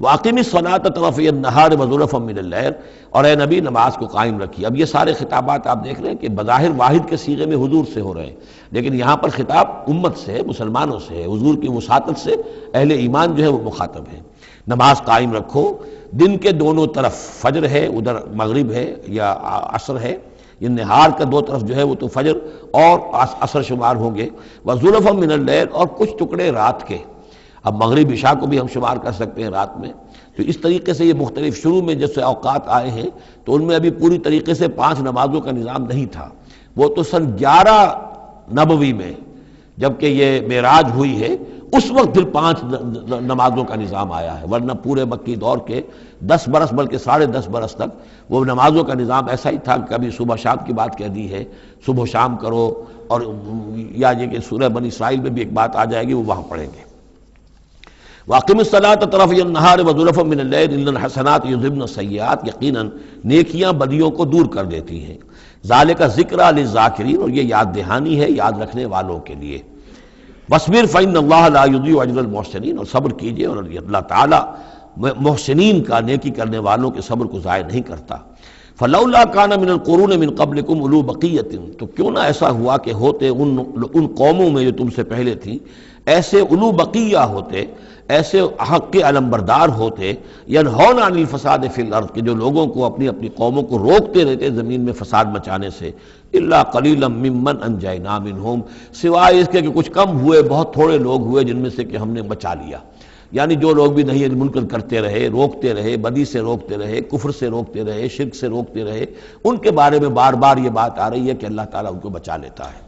وَأَقِمِ الصَّلَاةَ طَرَفَيَ النَّهَارِ وَزُلَفًا مِنَ اللَّيْلِ، اور اے نبی نماز کو قائم رکھیے۔ اب یہ سارے خطابات آپ دیکھ رہے ہیں کہ بظاہر واحد کے صیغے میں حضور سے ہو رہے ہیں، لیکن یہاں پر خطاب امت سے ہے، مسلمانوں سے ہے، حضور کی وساطت سے اہل ایمان جو ہے وہ مخاطب ہے۔ نماز قائم رکھو دن کے دونوں طرف، فجر ہے ادھر مغرب ہے یا عصر ہے، یہ نہار کا دو طرف جو ہے وہ تو فجر اور عصر شمار ہوں گے۔ وَزُلَفًا مِنَ اللَّيْلِ، اور کچھ ٹکڑے رات کے، اب مغرب عشاء کو بھی ہم شمار کر سکتے ہیں رات میں، تو اس طریقے سے یہ مختلف شروع میں جیسے اوقات آئے ہیں تو ان میں ابھی پوری طریقے سے 5 نمازوں کا نظام نہیں تھا، وہ تو سن 11 نبوی میں جبکہ یہ معراج ہوئی ہے اس وقت پھر 5 نمازوں کا نظام آیا ہے، ورنہ پورے مکی دور کے 10 برس بلکہ 10.5 برس تک وہ نمازوں کا نظام ایسا ہی تھا کہ کبھی صبح شام کی بات کہہ دی ہے، صبح و شام کرو، اور یا یہ کہ سورہ بنی اسرائیل میں بھی ایک بات آ جائے گی وہ وہاں پڑھیں گے۔ وَأَقِمِ الصَّلَاةَ طَرَفَيَ النَّهَارِ وَزُلَفًا مِنَ اللَّيْلِ إِنَّ الْحَسَنَاتِ يُذْهِبْنَ السَّيِّئَاتِ، یقیناً نیکیاں بدیوں کو دور کر دیتی ہیں۔ ذَلِكَ ذِكْرَىٰ لِلذَّاكِرِينَ، اور یہ یاد دہانی ہے یاد رکھنے والوں کے لیے۔ وَاصْبِرْ فَإِنَّ اللَّهَ لَا يُضِيعُ أَجْرَ الْمُحْسِنِينَ، اور صبر کیجئے، اور اللہ تعالیٰ محسنین کا، نیکی کرنے والوں کے صبر کو ضائع نہیں کرتا۔ فَلَوْلَا كَانَ مِنَ الْقُرُونِ مِنْ قَبْلِكُمْ أُولُو بَقِيَّةٍ، تو کیوں نہ ایسا ہوا کہ ہوتے ان قوموں میں جو تم سے پہلے تھیں ایسے اولو بقیہ ہوتے، ایسے حق کے علمبردار ہوتے، ینہون عن الفساد فی الارض، کہ جو لوگوں کو اپنی اپنی قوموں کو روکتے رہتے زمین میں فساد مچانے سے، الا قلیلا ممن انجینا منہم، سوائے اس کے کہ کچھ کم ہوئے، بہت تھوڑے لوگ ہوئے جن میں سے کہ ہم نے بچا لیا۔ یعنی جو لوگ بھی نہیں منکر کرتے رہے، روکتے رہے، بدی سے روکتے رہے، کفر سے روکتے رہے، شرک سے روکتے رہے، ان کے بارے میں بار بار یہ بات آ رہی ہے کہ اللہ تعالیٰ ان کو بچا لیتا ہے۔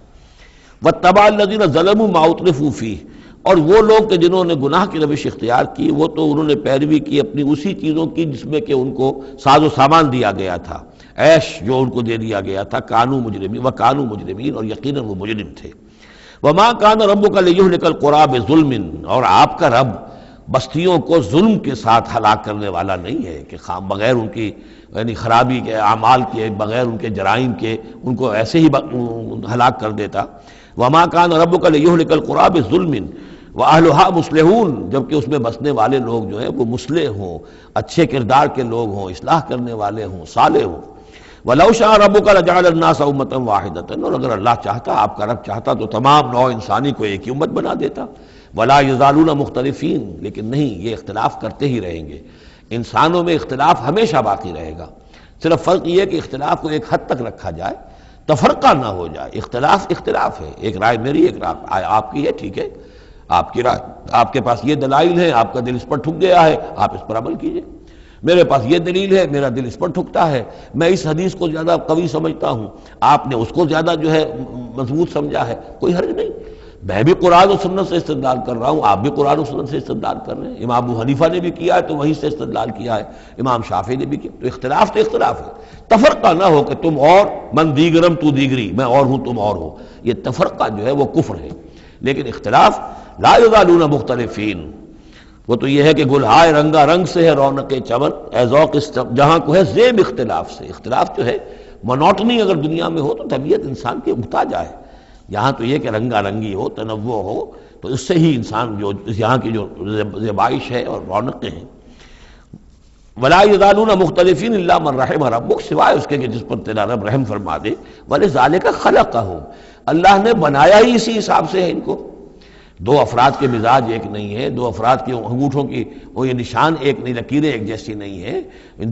وَاتَّبَعَ الَّذِينَ ظَلَمُوا مَا أُتْرِفُوا فِيهِ، اور وہ لوگ کہ جنہوں نے گناہ کی روش اختیار کی، وہ تو انہوں نے پیروی کی اپنی اسی چیزوں کی جس میں کہ ان کو ساز و سامان دیا گیا تھا، عیش جو ان کو دے دیا گیا تھا، کانوا مجرمین وکانوا مجرمین، اور یقیناً وہ مجرم تھے۔ وما كان ربك ليهلك القرى بظلم، اور آپ کا رب بستیوں کو ظلم کے ساتھ ہلاک کرنے والا نہیں ہے کہ بغیر ان کی یعنی خرابی کے اعمال کے، بغیر ان کے جرائم کے ان کو ایسے ہی ہلاک کر دیتا۔ وما كان ربك ليهلك القرى بظلم واهلها مصلحون، جبکہ اس میں بسنے والے لوگ جو ہیں وہ مصلح ہوں، اچھے کردار کے لوگ ہوں، اصلاح کرنے والے ہوں، صالح ہوں۔ وَلَوْ شَاءَ رَبُّكَ لَجَعَلَ النَّاسَ أُمَّةً وَاحِدَةً، اور اگر اللہ چاہتا، آپ کا رب چاہتا تو تمام نوع انسانی کو ایک ہی امت بنا دیتا۔ وَلَا يَزَالُونَ مُخْتَلِفِينَ، لیکن نہیں، یہ اختلاف کرتے ہی رہیں گے، انسانوں میں اختلاف ہمیشہ باقی رہے گا، صرف فرق یہ ہے کہ اختلاف کو ایک حد تک رکھا جائے، تفرقہ نہ ہو جائے۔ اختلاف اختلاف ہے، ایک رائے میری، ایک رائے آپ کی ہے، ٹھیک ہے، آپ کی رائے، آپ کے پاس یہ دلائل ہیں، آپ کا دل اس پر ٹھک گیا ہے، آپ اس پر عمل کیجئے۔ میرے پاس یہ دلیل ہے، میرا دل اس پر ٹھکتا ہے، میں اس حدیث کو زیادہ قوی سمجھتا ہوں، آپ نے اس کو زیادہ جو ہے مضبوط سمجھا ہے، کوئی حرج نہیں۔ میں بھی قرآن و سنت سے استدلال کر رہا ہوں، آپ بھی قرآن و سنت سے استدلال کر رہے ہیں، امام ابو حنیفہ نے بھی کیا ہے تو وہیں سے استدلال کیا ہے، امام شافعی نے بھی کیا، تو اختلاف ہے۔ تفرقہ نہ ہو کہ تم اور من دیگرم تو دیگری، میں اور ہوں تم اور ہو، یہ تفرقہ جو ہے وہ کفر ہے۔ لیکن اختلاف لا یزالون مختلفین، وہ تو یہ ہے کہ گلہائے رنگا رنگ سے ہے رونق چمن، اے ذوق جہاں کو ہے زیب اختلاف سے۔ اختلاف جو ہے مونوٹنی اگر دنیا میں ہو تو طبیعت انسان کی اکتا جائے، یہاں تو یہ کہ رنگا رنگی ہو، تنوع ہو، تو اس سے ہی انسان جو یہاں کی جو زیبائش ہے اور رونقیں ہیں۔ ولا یزالون مختلفین الا من رحم ربک، سوائے اس کے کہ جس پر تیرا رب رحم فرما دے۔ ولذالک خلقہم، اللہ نے بنایا ہی اسی حساب سے ہے ان کو۔ دو افراد کے مزاج ایک نہیں ہے، دو افراد کے انگوٹھوں کی وہ یہ نشان ایک نہیں، لکیریں ایک جیسی نہیں ہیں،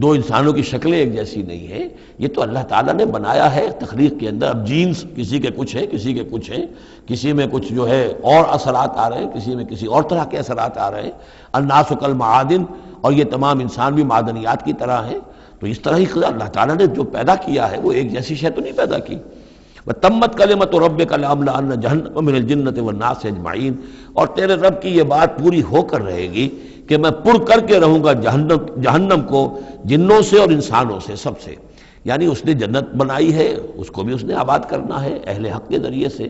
دو انسانوں کی شکلیں ایک جیسی نہیں ہیں، یہ تو اللہ تعالیٰ نے بنایا ہے تخلیق کے اندر۔ اب جینز کسی کے کچھ ہیں، کسی کے کچھ ہیں، کسی میں کچھ جو ہے اور اثرات آ رہے ہیں، کسی میں کسی اور طرح کے اثرات آ رہے ہیں۔ الناس کالمعادن، اور یہ تمام انسان بھی معدنیات کی طرح ہیں، تو اس طرح ہی اللہ تعالیٰ نے جو پیدا کیا ہے وہ ایک جیسی شے تو نہیں پیدا کی۔ وَتَمَّتْ كَلِمَةُ رَبِّكَ لَأَمْلَأَنَّ جَهَنَّمَ مِنَ الْجِنَّةِ وَالنَّاسِ أَجْمَعِينَ، اور تیرے رب کی یہ بات پوری ہو کر رہے گی کہ میں پر کر کے رہوں گا جہنم کو جنوں سے اور انسانوں سے، سب سے۔ یعنی اس نے جنت بنائی ہے، اس کو بھی اس نے آباد کرنا ہے اہل حق کے ذریعے سے،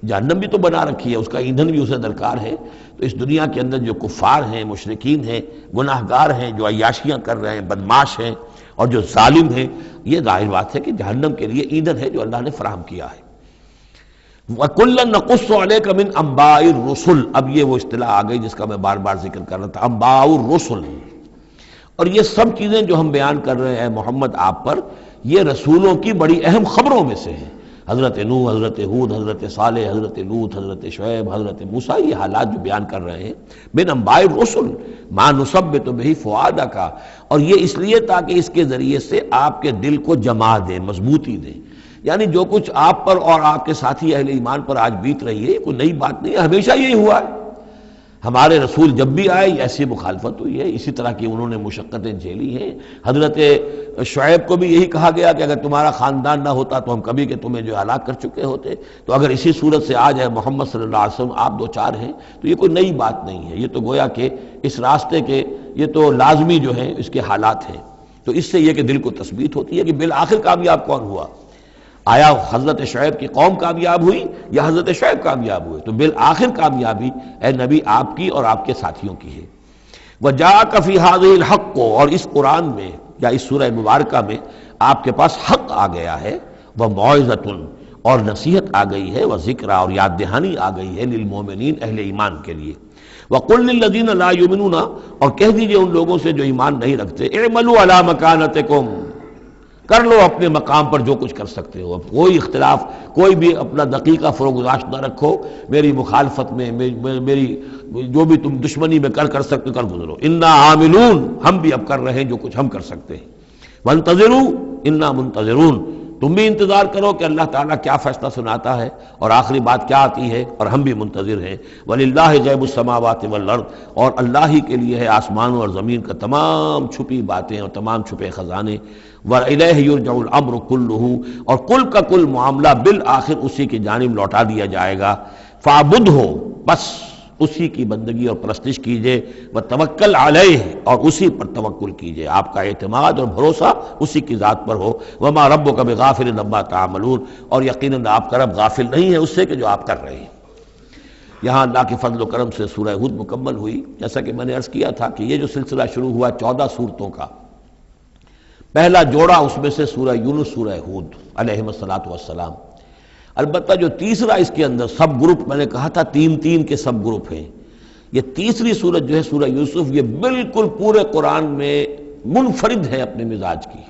جہنم بھی تو بنا رکھی ہے، اس کا ایندھن بھی اسے درکار ہے۔ تو اس دنیا کے اندر جو کفار ہیں، مشرکین ہیں، گناہ گار ہیں، جو عیاشیاں کر رہے ہیں، بدماش ہیں اور جو ظالم ہیں، یہ ظاہر بات ہے کہ جہنم کے لیے ایندھن ہے جو اللہ نے فراہم کیا ہے۔ وَكُلًّا نَقُصُّ عَلَيْكَ مِنْ أَنْبَاءِ الرُّسُلِ، اب یہ وہ اصطلاح آ گئی جس کا میں بار بار ذکر کر رہا تھا، انباء الرسل۔ اور یہ سب چیزیں جو ہم بیان کر رہے ہیں محمد آپ پر، یہ رسولوں کی بڑی اہم خبروں میں سے ہیں۔ حضرت نوح، حضرت ہود، حضرت صالح، حضرت لوط، حضرت شعیب، حضرت موسیٰ، یہ حالات جو بیان کر رہے ہیں، من انباء الرسل ما نثبت بہ فؤادک، اور یہ اس لیے تاکہ اس کے ذریعے سے آپ کے دل کو جما دیں، مضبوطی دیں۔ یعنی جو کچھ آپ پر اور آپ کے ساتھی اہل ایمان پر آج بیت رہی ہے، یہ کوئی نئی بات نہیں ہے، ہمیشہ یہی ہوا ہے۔ ہمارے رسول جب بھی آئے ایسی مخالفت ہوئی ہے، اسی طرح کی انہوں نے مشقتیں جھیلی ہیں۔ حضرت شعیب کو بھی یہی کہا گیا کہ اگر تمہارا خاندان نہ ہوتا تو ہم کبھی کہ تمہیں جو ہلاک کر چکے ہوتے۔ تو اگر اسی صورت سے آ جائے محمد صلی اللہ علیہ وسلم آپ دو چار ہیں تو یہ کوئی نئی بات نہیں ہے، یہ تو گویا کہ اس راستے کے یہ تو لازمی جو ہیں اس کے حالات ہیں۔ تو اس سے یہ کہ دل کو تثبیت ہوتی ہے کہ بالآخر کامیاب کون ہوا، آیا حضرت شعیب کی قوم کامیاب ہوئی یا حضرت شعیب کامیاب ہوئے؟ تو بالآخر کامیابی اے نبی آپ کی اور آپ کے ساتھیوں کی ہے۔ وَجَاءَكَ فِي هَذِهِ الْحَقُّ، اور اس قرآن میں یا اس سورہ مبارکہ میں آپ کے پاس حق آ گیا ہے، وَمَوْعِظَةٌ، اور نصیحت آ گئی ہے، وَذِكْرَى، اور یاد دہانی آ گئی ہے، لِلْمُؤْمِنِينَ، اہل ایمان کے لیے۔ وَقُلْ لِلَّذِينَ لَا يُؤْمِنُونَ، اور کہہ دیجئے ان لوگوں سے جو ایمان نہیں رکھتے، اعملوا علی مکانتکم، کر لو اپنے مقام پر جو کچھ کر سکتے ہو۔ اب کوئی اختلاف، کوئی بھی اپنا دقیقہ فروگزاشت نہ رکھو، میری مخالفت میں، میری جو بھی تم دشمنی میں کر سکتے کر گزرو۔ انا عاملون، ہم بھی اب کر رہے ہیں جو کچھ ہم کر سکتے ہیں۔ وانتظروا انا منتظرون، تم بھی انتظار کرو کہ اللہ تعالیٰ کیا فیصلہ سناتا ہے اور آخری بات کیا آتی ہے، اور ہم بھی منتظر ہیں۔ وَلِلَّهِ غیب السماوات والارض، اور اللہ ہی کے لیے ہے آسمانوں اور زمین کا تمام چھپی باتیں اور تمام چھپے خزانے۔ وَإِلَيْهِ يُرْجَعُ الْأَمْرُ كُلُّهُ، اور کل کا کل معاملہ بالآخر اسی کی جانب لوٹا دیا جائے گا۔ فَاعْبُدْهُ، بس اسی کی بندگی اور پرستش کیجئے، وَتَوَكَّلْ عَلَيْهِ، اور اسی پر توکل کیجئے، آپ کا اعتماد اور بھروسہ اسی کی ذات پر ہو۔ وَمَا رَبُّكَ بِغَافِلٍ عَمَّا تَعْمَلُونَ، اور یقیناً آپ کا رب غافل نہیں ہے اس سے کہ جو آپ کر رہے ہیں۔ یہاں اللہ کے فضل و کرم سے سورہ ہود مکمل ہوئی۔ جیسا کہ میں نے عرض کیا تھا کہ یہ جو سلسلہ شروع ہوا 14 سورتوں کا، پہلا جوڑا اس میں سے سورہ یونس، سورہ ہود علیہم الصلاۃ والسلام۔ البتہ جو تیسرا اس کے اندر سب گروپ، میں نے کہا تھا تین کے سب گروپ ہیں، یہ تیسری سورت جو ہے سورہ یوسف، یہ بالکل پورے قرآن میں منفرد ہے اپنے مزاج کی۔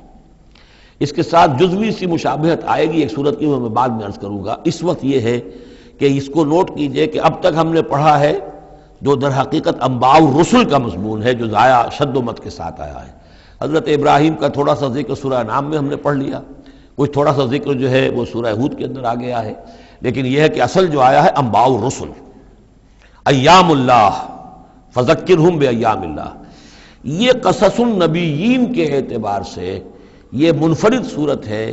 اس کے ساتھ جزوی سی مشابہت آئے گی ایک سورت کی، میں بعد میں عرض کروں گا۔ اس وقت یہ ہے کہ اس کو نوٹ کیجئے کہ اب تک ہم نے پڑھا ہے جو در حقیقت انباء الرسل کا مضمون ہے، جو ضائع شد و مت کے ساتھ آیا ہے۔ حضرت ابراہیم کا تھوڑا سا ذکر سورہ انعام میں ہم نے پڑھ لیا، کچھ تھوڑا سا ذکر جو ہے وہ سورہ ہود کے اندر آ گیا ہے، لیکن یہ ہے کہ اصل جو آیا ہے انباء الرسل، ایام اللہ فذکرہم بایام اللہ۔ یہ قصص النبیین کے اعتبار سے یہ منفرد صورت ہے،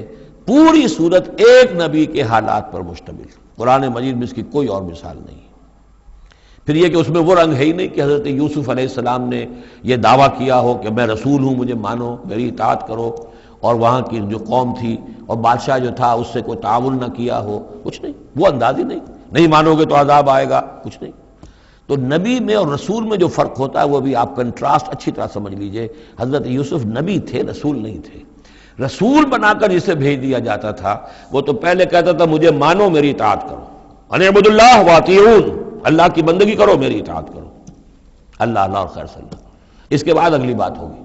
پوری صورت ایک نبی کے حالات پر مشتمل۔ قرآن مجید میں اس کی کوئی اور مثال نہیں۔ پھر یہ کہ اس میں وہ رنگ ہے ہی نہیں کہ حضرت یوسف علیہ السلام نے یہ دعویٰ کیا ہو کہ میں رسول ہوں، مجھے مانو، میری اطاعت کرو، اور وہاں کی جو قوم تھی اور بادشاہ جو تھا اس سے کوئی تعاون نہ کیا ہو، کچھ نہیں، وہ انداز ہی نہیں مانو گے تو عذاب آئے گا، کچھ نہیں۔ تو نبی میں اور رسول میں جو فرق ہوتا ہے وہ بھی آپ کنٹراسٹ اچھی طرح سمجھ لیجئے۔ حضرت یوسف نبی تھے، رسول نہیں تھے۔ رسول بنا کر جسے بھیج دیا جاتا تھا وہ تو پہلے کہتا تھا مجھے مانو، میری اطاعت کرو، ان اعبدوا اللہ واطیعون، اللہ کی بندگی کرو، میری اطاعت کرو، اللہ اللہ اور خیر صلی اللہ، اس کے بعد اگلی بات ہوگی۔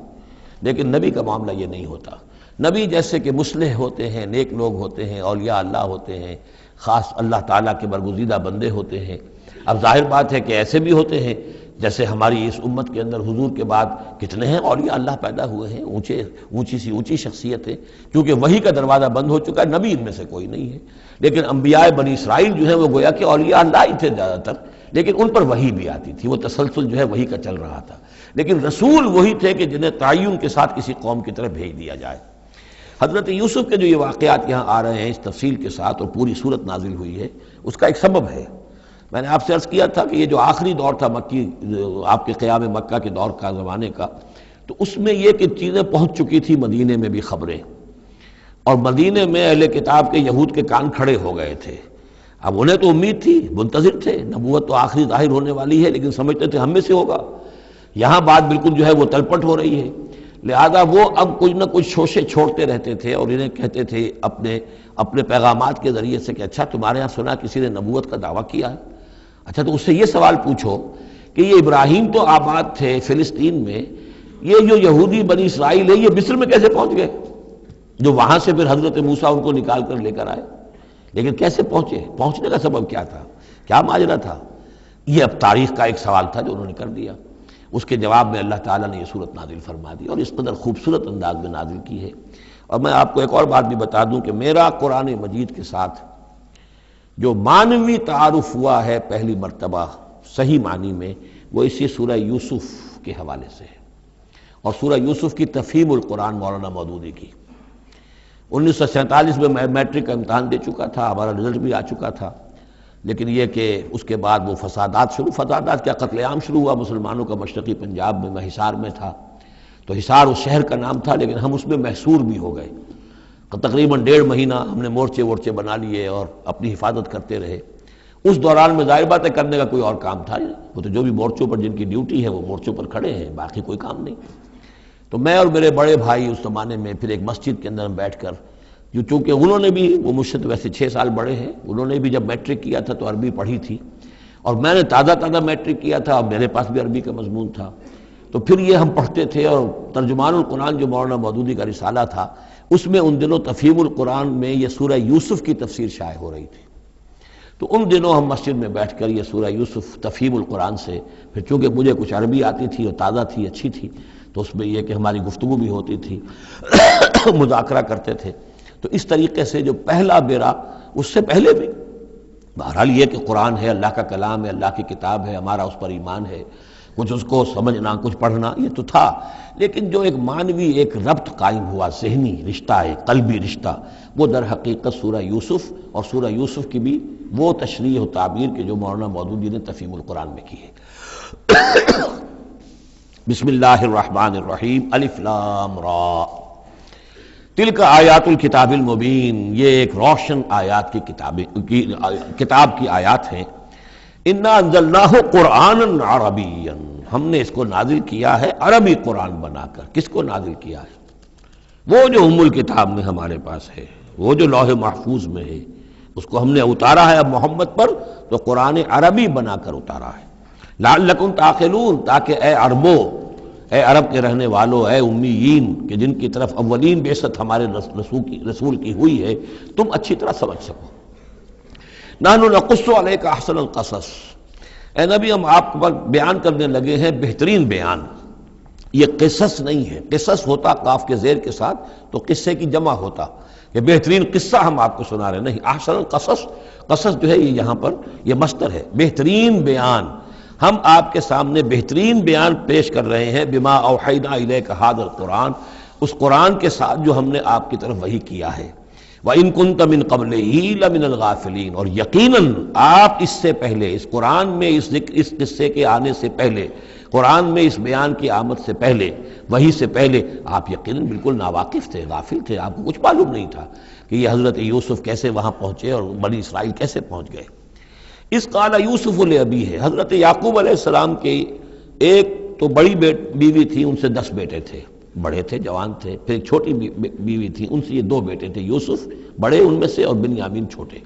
لیکن نبی کا معاملہ یہ نہیں ہوتا۔ نبی جیسے کہ مصلح ہوتے ہیں، نیک لوگ ہوتے ہیں، اولیاء اللہ ہوتے ہیں، خاص اللہ تعالیٰ کے برگزیدہ بندے ہوتے ہیں۔ اب ظاہر بات ہے کہ ایسے بھی ہوتے ہیں جیسے ہماری اس امت کے اندر حضور کے بعد کتنے ہیں اولیاء اللہ پیدا ہوئے ہیں، اونچی شخصیت ہے، کیونکہ وحی کا دروازہ بند ہو چکا ہے، نبی ان میں سے کوئی نہیں ہے۔ لیکن انبیاء بنی اسرائیل جو ہیں وہ گویا کہ اولیاء اللہ ہی تھے زیادہ تر، لیکن ان پر وحی بھی آتی تھی، وہ تسلسل جو ہے وحی کا چل رہا تھا۔ لیکن رسول وہی تھے کہ جنہیں تعین کے ساتھ کسی قوم کی طرف بھیج دیا جائے۔ حضرت یوسف کے جو یہ واقعات یہاں آ رہے ہیں اس تفصیل کے ساتھ، اور پوری صورت نازل ہوئی ہے، اس کا ایک سبب ہے۔ میں نے آپ سے عرض کیا تھا کہ یہ جو آخری دور تھا مکی، آپ کے قیام مکہ کے دور کا، زمانے کا، تو اس میں یہ کہ چیزیں پہنچ چکی تھی مدینے میں بھی خبریں، اور مدینے میں اہل کتاب کے یہود کے کان کھڑے ہو گئے تھے۔ اب انہیں تو امید تھی، منتظر تھے، نبوت تو آخری ظاہر ہونے والی ہے، لیکن سمجھتے تھے ہم میں سے ہوگا۔ یہاں بات بالکل جو ہے وہ تلپٹ ہو رہی ہے، لہذا وہ اب کچھ نہ کچھ شوشے چھوڑتے رہتے تھے اور انہیں کہتے تھے اپنے پیغامات کے ذریعے سے کہ اچھا تمہارے ہاں سنا کسی نے نبوت کا دعویٰ کیا ہے، اچھا تو اس سے یہ سوال پوچھو کہ یہ ابراہیم تو آباد تھے فلسطین میں، یہ جو یہودی بنی اسرائیل ہے یہ مصر میں کیسے پہنچ گئے، جو وہاں سے پھر حضرت موسیٰ ان کو نکال کر لے کر آئے، لیکن کیسے پہنچے، پہنچنے کا سبب کیا تھا، کیا ماجرا تھا؟ یہ اب تاریخ کا ایک سوال تھا جو انہوں نے کر دیا۔ اس کے جواب میں اللہ تعالیٰ نے یہ صورت نازل فرما دی، اور اس قدر خوبصورت انداز میں نازل کی ہے۔ اور میں آپ کو ایک اور بات بھی بتا دوں کہ میرا قرآن مجید کے ساتھ جو معنوی تعارف ہوا ہے پہلی مرتبہ صحیح معنی میں، وہ اسی سورہ یوسف کے حوالے سے ہے، اور سورہ یوسف کی تفہیم القرآن مولانا مودودی کی۔ 1947 میں میں میٹرک کا امتحان دے چکا تھا، ہمارا رزلٹ بھی آ چکا تھا، لیکن یہ کہ اس کے بعد وہ فسادات کیا قتل عام شروع ہوا مسلمانوں کا مشرقی پنجاب میں۔ میں حصار میں تھا، تو حصار اس شہر کا نام تھا، لیکن ہم اس میں محصور بھی ہو گئے۔ تقریباً 1.5 مہینہ ہم نے مورچے بنا لیے اور اپنی حفاظت کرتے رہے۔ اس دوران میں ظاہر بات ہے کرنے کا کوئی اور کام تھا نہیں، وہ تو جو بھی مورچوں پر جن کی ڈیوٹی ہے وہ مورچوں پر کھڑے ہیں، باقی کوئی کام نہیں۔ تو میں اور میرے بڑے بھائی اس زمانے میں پھر ایک مسجد کے اندر بیٹھ کر، چونکہ انہوں نے بھی، وہ مجھ سے تو ویسے 6 سال بڑے ہیں، انہوں نے بھی جب میٹرک کیا تھا تو عربی پڑھی تھی، اور میں نے تازہ میٹرک کیا تھا اور میرے پاس بھی عربی کا مضمون تھا، تو پھر یہ ہم پڑھتے تھے۔ اور ترجمان القرآن جو مولانا مودودی کا رسالہ تھا، اس میں ان دنوں تفہیم القرآن میں یہ سورہ یوسف کی تفسیر شائع ہو رہی تھی، تو ان دنوں ہم مسجد میں بیٹھ کر یہ سورہ یوسف تفہیم القرآن سے، پھر چونکہ مجھے کچھ عربی آتی تھی اور تازہ تھی، اچھی تھی، تو اس میں یہ کہ ہماری گفتگو بھی ہوتی تھی، مذاکرہ کرتے تھے۔ تو اس طریقے سے جو پہلا بیرا، اس سے پہلے بھی بہرحال یہ کہ قرآن ہے، اللہ کا کلام ہے، اللہ کی کتاب ہے، ہمارا اس پر ایمان ہے، کچھ اس کو سمجھنا، کچھ پڑھنا، یہ تو تھا، لیکن جو ایک معنوی ایک ربط قائم ہوا، ذہنی رشتہ ہے، قلبی رشتہ، وہ در حقیقت سورہ یوسف، اور سورہ یوسف کی بھی وہ تشریح و تعبیر کہ جو مولانا مودودی نے تفہیم القرآن میں کی ہے۔ بسم اللہ الرحمن الرحیم، الف لام را، تلک آیات الکتاب المبین، یہ ایک روشن آیات کی کتاب کی آیات ہیں۔ انا انزلناہ قرآنا عربیا، ہم نے اس کو نازل کیا ہے عربی قرآن بنا کر۔ کس کو نازل کیا ہے؟ وہ جو ام الکتاب میں ہمارے پاس ہے، وہ جو لوح محفوظ میں ہے، اس کو ہم نے اتارا ہے اب محمد پر، تو قرآن عربی بنا کر اتارا ہے۔ لعلکم تعقلون، تاکہ اے عربو، اے عرب کے رہنے والوں، اے امیین کہ جن کی طرف اولین بعثت ہمارے رسول کی ہوئی ہے، تم اچھی طرح سمجھ سکو۔ نحن نقص علیک احسن القصص، اے نبی ہم آپ پر بیان کرنے لگے ہیں بہترین بیان۔ یہ قصص نہیں ہے، قصص ہوتا قاف کے زیر کے ساتھ تو قصے کی جمع ہوتا، کہ بہترین قصہ ہم آپ کو سنا رہے، نہیں، احسن القصص، قصص جو ہے یہ یہاں پر یہ مصدر ہے، بہترین بیان، ہم آپ کے سامنے بہترین بیان پیش کر رہے ہیں، بما اوحینا الیک ھذا القرآن، اس قرآن کے ساتھ جو ہم نے آپ کی طرف وحی کیا ہے۔ وَإِن كُنتَ مِن قَبْلِهِ لَمِنَ الْغَافِلِينَ، اور یقیناً آپ اس سے پہلے، اس قرآن میں اس قصے کے آنے سے پہلے، قرآن میں اس بیان کی آمد سے پہلے، وحی سے پہلے آپ یقیناً بالکل ناواقف تھے، غافل تھے، آپ کو کچھ معلوم نہیں تھا کہ یہ حضرت یوسف کیسے وہاں پہنچے اور بنی اسرائیل کیسے پہنچ گئے۔ اس قال یوسف لأبیہ، حضرت یعقوب علیہ السلام کے ایک تو بڑی بیوی تھی، ان سے 10 بیٹے تھے، بڑے تھے، جوان تھے، پھر ایک چھوٹی بیوی تھی، ان سے یہ 2 بیٹے تھے، یوسف بڑے ان میں سے اور بنیامین چھوٹے،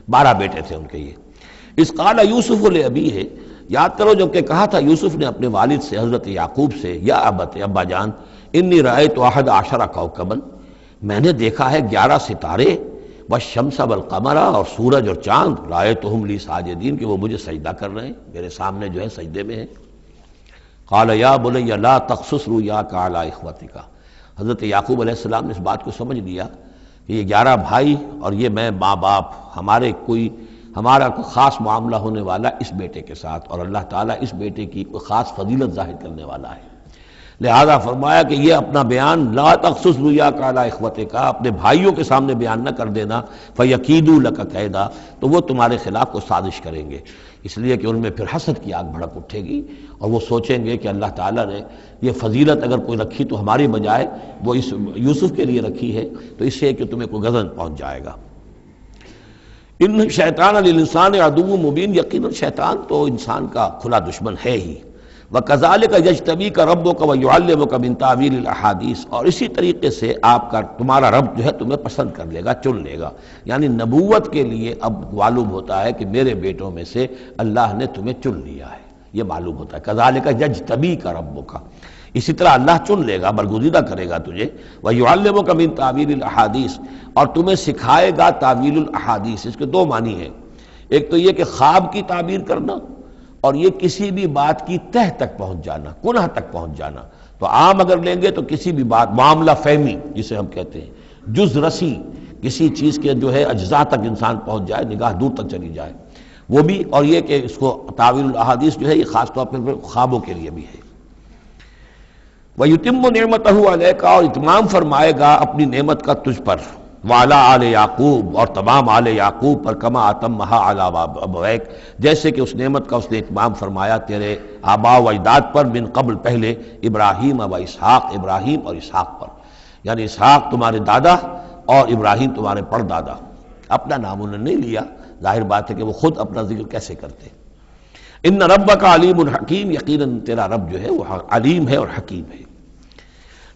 12 بیٹے تھے ان کے یہ۔ اس قال یوسف لأبیہ، یاد کرو جب کہ کہا تھا یوسف نے اپنے والد سے، حضرت یعقوب سے، یا ابت، ابا جان، انی رأیت 11 کوکبا، میں نے دیکھا ہے 11 ستارے، والشمس والقمر، اور سورج اور چاند، رأیتہم لی ساجدین، کہ وہ مجھے سجدہ کر رہے ہیں، میرے سامنے جو ہے سجدے میں ہیں۔ قال یا بنی لا تقصص رؤیاک علی اخوتک، حضرت یعقوب علیہ السلام نے اس بات کو سمجھ لیا کہ یہ 11 بھائی اور یہ میں ماں باپ، ہمارا کوئی خاص معاملہ ہونے والا اس بیٹے کے ساتھ، اور اللہ تعالیٰ اس بیٹے کی کوئی خاص فضیلت ظاہر کرنے والا ہے، لہذا فرمایا کہ یہ اپنا بیان لا تقصص رؤیاک علی اخوتک، اپنے بھائیوں کے سامنے بیان نہ کر دینا، فیکیدوا لک کیدا، تو وہ تمہارے خلاف کو سازش کریں گے، اس لیے کہ ان میں پھر حسد کی آگ بھڑک اٹھے گی، اور وہ سوچیں گے کہ اللہ تعالیٰ نے یہ فضیلت اگر کوئی رکھی تو ہماری بجائے وہ اس یوسف کے لیے رکھی ہے، تو اس سے کہ تمہیں کوئی غضب پہنچ جائے گا۔ ان شیطان للانسان عدو مبین، یقیناً شیطان تو انسان کا کھلا دشمن ہے ہی۔ وَكَذَلِكَ يَجْتَبِيكَ رَبُّكَ وَيُعَلِّمُكَ مِن تَأْوِيلِ الْأَحَادِيثِ، اور اسی طریقے سے تمہارا رب جو ہے تمہیں پسند کر لے گا، چن لے گا، یعنی نبوت کے لیے اب معلوم ہوتا ہے کہ میرے بیٹوں میں سے اللہ نے تمہیں چن لیا ہے، یہ معلوم ہوتا ہے۔ كَذَلِكَ يَجْتَبِيكَ رَبُّكَ، اسی طرح اللہ چن لے گا، برگزیدہ کرے گا تجھے، وَيُعَلِّمُكَ مِن تَأْوِيلِ الْأَحَادِيثِ، اور تمہیں سکھائے گا تعویل الاحادیث۔ اس کے 2 معنی ہیں، ایک تو یہ کہ خواب کی تعبیر کرنا، اور یہ کسی بھی بات کی تہ تک پہنچ جانا، کنہ تک پہنچ جانا۔ تو عام اگر لیں گے تو کسی بھی بات، معاملہ فہمی جسے ہم کہتے ہیں، جز رسی، کسی چیز کے جو ہے اجزاء تک انسان پہنچ جائے، نگاہ دور تک چلی جائے، وہ بھی، اور یہ کہ اس کو تعویل الاحادیث جو ہے یہ خاص طور پر خوابوں کے لیے بھی ہے۔ وَيُتِمُّ نِعْمَتَهُ عَلَيْكَ، اور اتمام فرمائے گا اپنی نعمت کا تجھ پر، وعلی آل یعقوب، اور تمام آل یعقوب پر، کما اتمھا علی ابویک، جیسے کہ اس نعمت کا اس نے اتمام فرمایا تیرے آباء و اجداد پر، من قبل پہلے، ابراہیم و اسحاق، ابراہیم اور اسحاق پر، یعنی اسحاق تمہارے دادا اور ابراہیم تمہارے پردادا۔ اپنا نام انہوں نے نہیں لیا، ظاہر بات ہے کہ وہ خود اپنا ذکر کیسے کرتے۔ ان ربک علیم حکیم، یقیناً تیرا رب جو ہے وہ علیم ہے اور حکیم ہے۔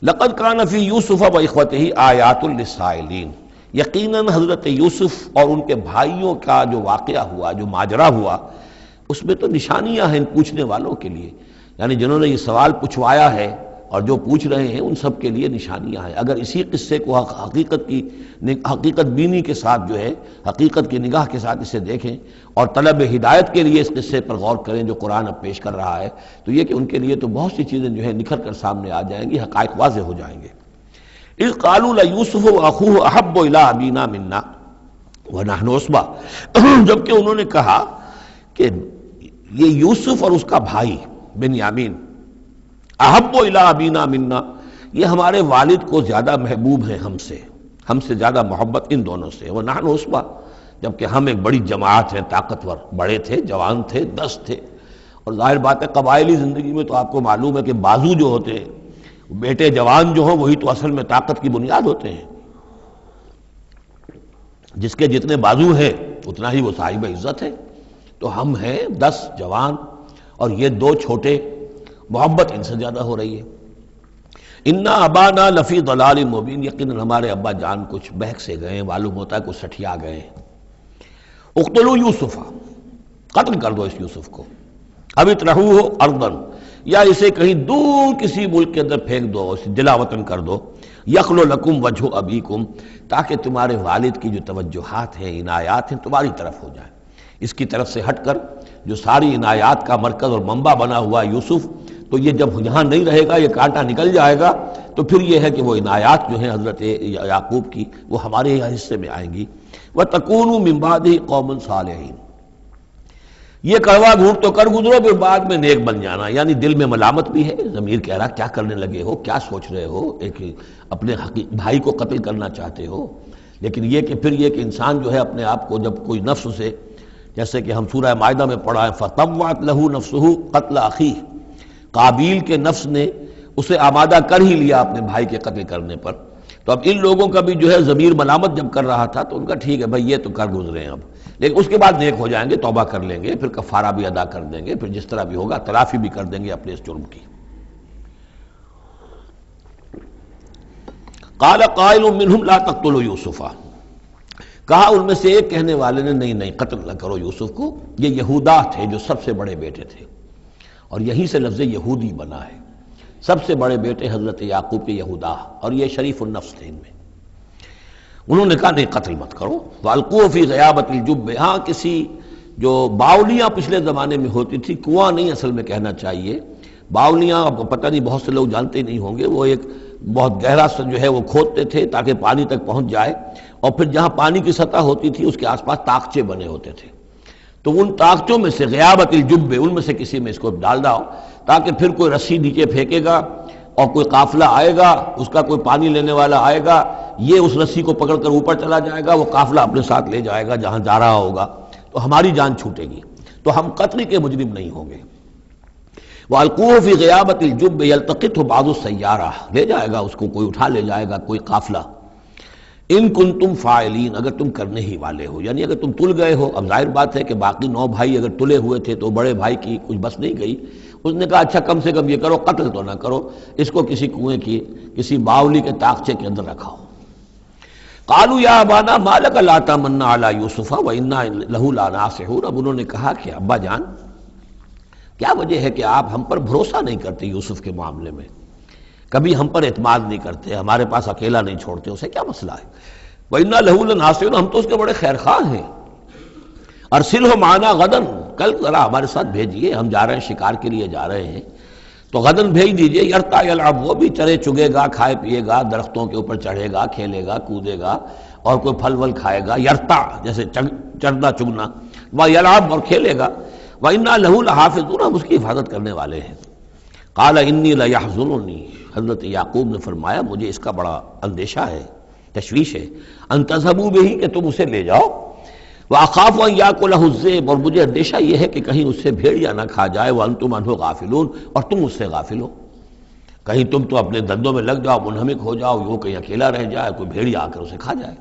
لقد کان فی یوسف و اخوتہ آیات للسائلین، یقیناً حضرت یوسف اور ان کے بھائیوں کا جو واقعہ ہوا، جو ماجرا ہوا، اس میں تو نشانیاں ہیں ان پوچھنے والوں کے لیے، یعنی جنہوں نے یہ سوال پوچھوایا ہے اور جو پوچھ رہے ہیں ان سب کے لیے نشانیاں ہیں۔ اگر اسی قصے کو حقیقت بینی کے ساتھ جو ہے، حقیقت کی نگاہ کے ساتھ اسے دیکھیں اور طلب ہدایت کے لیے اس قصے پر غور کریں جو قرآن اب پیش کر رہا ہے، تو یہ کہ ان کے لیے تو بہت سی چیزیں جو ہے نکھر کر سامنے آ جائیں گی، حقائق واضح ہو جائیں گے۔ اذ قالوا لیوسف واخوہ احب الی ابینا منا ونحن عصبہ، جبکہ انہوں نے کہا کہ یہ یوسف اور اس کا بھائی بنیامین، احب الی ابینا منا، یہ ہمارے والد کو زیادہ محبوب ہیں ہم سے زیادہ محبت ان دونوں سے، ونحن عصبہ، جبکہ ہم ایک بڑی جماعت ہیں، طاقتور، بڑے تھے، جوان تھے، 10 تھے، اور ظاہر بات ہے قبائلی زندگی میں تو آپ کو معلوم ہے کہ بازو جو ہوتے ہیں، بیٹے جوان جو ہوں وہی تو اصل میں طاقت کی بنیاد ہوتے ہیں، جس کے جتنے بازو ہیں اتنا ہی وہ صاحب عزت ہے۔ تو ہم ہیں 10 جوان اور یہ 2 چھوٹے، محبت ان سے زیادہ ہو رہی ہے۔ انا ابانا لفی ضلال مبین، یقیناً ہمارے ابا جان کچھ بہک سے گئے، معلوم ہوتا ہے کچھ سٹھیا گئے۔ اقتلوا یوسف، قتل کر دو اس یوسف کو، اب اطرحوہ ارضا، یا اسے کہیں دور کسی ملک کے اندر پھینک دو، اسے جلا وطن کر دو، یخلو لکم وجہ ابیکم، تاکہ تمہارے والد کی جو توجہات ہیں، عنایات ہیں، تمہاری طرف ہو جائیں۔ اس کی طرف سے ہٹ کر جو ساری عنایات کا مرکز اور منبع بنا ہوا یوسف، تو یہ جب یہاں نہیں رہے گا، یہ کانٹا نکل جائے گا، تو پھر یہ ہے کہ وہ عنایات جو ہیں حضرت یعقوب کی وہ ہمارے حصے میں آئیں گی۔ وَتَكُونُوا مِن بَعْدِهِ قَوْمًا صَالِحِينَ، یہ کڑوا گھونٹ تو کر گزرو پھر بعد میں نیک بن جانا، یعنی دل میں ملامت بھی ہے، ضمیر کہہ رہا کیا کرنے لگے ہو، کیا سوچ رہے ہو، ایک اپنے بھائی کو قتل کرنا چاہتے ہو، لیکن یہ کہ پھر یہ کہ انسان جو ہے اپنے آپ کو جب کوئی نفس سے، جیسے کہ ہم سورہ مائدہ میں پڑھا ہے فَطَوَّعَتْ لَهُ نَفْسُهُ قَتْلَ أَخِيهِ، قابیل کے نفس نے اسے آمادہ کر ہی لیا اپنے بھائی کے قتل کرنے پر۔ تو اب ان لوگوں کا بھی جو ہے ضمیر ملامت جب کر رہا تھا تو ان کا ٹھیک ہے بھائی یہ تو کر گزرے ہیں اب، لیکن اس کے بعد نیک ہو جائیں گے، توبہ کر لیں گے، پھر کفارہ بھی ادا کر دیں گے، پھر جس طرح بھی ہوگا تلافی بھی کر دیں گے اپنے اس جرم کی۔ قال قائل منهم لا تقتلوا یوسف، کہا ان میں سے ایک کہنے والے نے نہیں قتل نہ کرو یوسف کو، یہ یہودا تھے جو سب سے بڑے بیٹے تھے، اور یہیں سے لفظ یہودی بنا ہے، سب سے بڑے بیٹے حضرت یعقوب کے یہودا، اور یہ شریف النفس تھے ان میں۔ انہوں نے کہا نہیں قتل مت کرو، وَأَلْقُوهُ فِي غَيَابَةِ الْجُبِّ، ہاں کسی جو باولیاں پچھلے زمانے میں ہوتی تھی، کنواں نہیں اصل میں کہنا چاہیے، باولیاں آپ کو پتہ نہیں بہت سے لوگ جانتے نہیں ہوں گے، وہ ایک بہت گہرا سا جو ہے وہ کھودتے تھے تاکہ پانی تک پہنچ جائے، اور پھر جہاں پانی کی سطح ہوتی تھی اس کے آس پاس طاقچے بنے ہوتے تھے، تو ان طاقچوں میں سے غیابت الجب، ان میں سے کسی میں اس کو ڈال داؤ تاکہ پھر کوئی رسی نیچے پھینکے گا اور کوئی قافلہ آئے گا، اس کا کوئی پانی لینے والا آئے گا، یہ اس رسی کو پکڑ کر اوپر چلا جائے گا، وہ قافلہ اپنے ساتھ لے جائے گا جہاں جا رہا ہوگا، تو ہماری جان چھوٹے گی، تو ہم قتل کے مجرم نہیں ہوں گے۔ وَأَلْقُوهُ فِي غِيَابَةِ الْجُبِّ يَلْتَقِطْهُ بَعْضُ السَّيَّارَةِ، لے جائے گا اس کو، کوئی اٹھا لے جائے گا، کوئی قافلہ۔ ان کنتم فاعلین، اگر تم کرنے ہی والے ہو، یعنی اگر تم تل گئے ہو، اب ظاہر بات ہے کہ باقی 9 بھائی اگر تلے ہوئے تھے تو بڑے بھائی کی کچھ بس نہیں گئی، اس نے کہا اچھا کم سے کم یہ کرو قتل تو نہ کرو، اس کو کسی کنویں کی کسی باولی کے طاقچے کے اندر رکھاؤ۔ قالوا یا ابانا ما لک لا تمنا علی یوسف وانا لہ لناصحون، اب انہوں نے کہا کہ ابا جان کیا وجہ ہے کہ آپ ہم پر بھروسہ نہیں کرتے یوسف کے معاملے میں، کبھی ہم پر اعتماد نہیں کرتے، ہمارے پاس اکیلا نہیں چھوڑتے، اسے کیا مسئلہ ہے؟ وَإِنَّا لَهُ لَنَاصِحُونَ، ہم تو اس کے بڑے خیر خواہ ہیں۔ أَرْسِلْهُ مَعَنَا غَدًا، کل ذرا ہمارے ساتھ بھیجیے، ہم جا رہے ہیں شکار کے لیے جا رہے ہیں، تو غدن بھیج دیجیے، یرتع یلعب، وہ بھی چرے چگے گا، کھائے پیے گا، درختوں کے اوپر چڑھے گا، کھیلے گا، کودے گا، اور کوئی پھل ول کھائے گا، یرتع جیسے چرنا چگنا، ویلعب اور کھیلے گا، وَإِنَّا لَهُ لَحَافِظُونَ، ہم اس کی حفاظت کرنے والے ہیں۔ قال انی لیحزننی، حضرت یعقوب نے فرمایا مجھے اس کا بڑا اندیشہ ہے، تشویش ہے، ان تذهبوا به، کہ تم اسے لے جاؤ، واخاف ان یاکلہ الذئب، اور مجھے اندیشہ یہ ہے کہ کہیں اس سے بھیڑیا نہ کھا جائے، وانتم عنہ غافلون، اور تم اس سے غافل ہو، کہیں تم تو اپنے دندوں میں لگ جاؤ، منہمک ہو جاؤ، وہ کہیں اکیلا رہ جائے، کوئی بھیڑیا آ کر اسے کھا جائے۔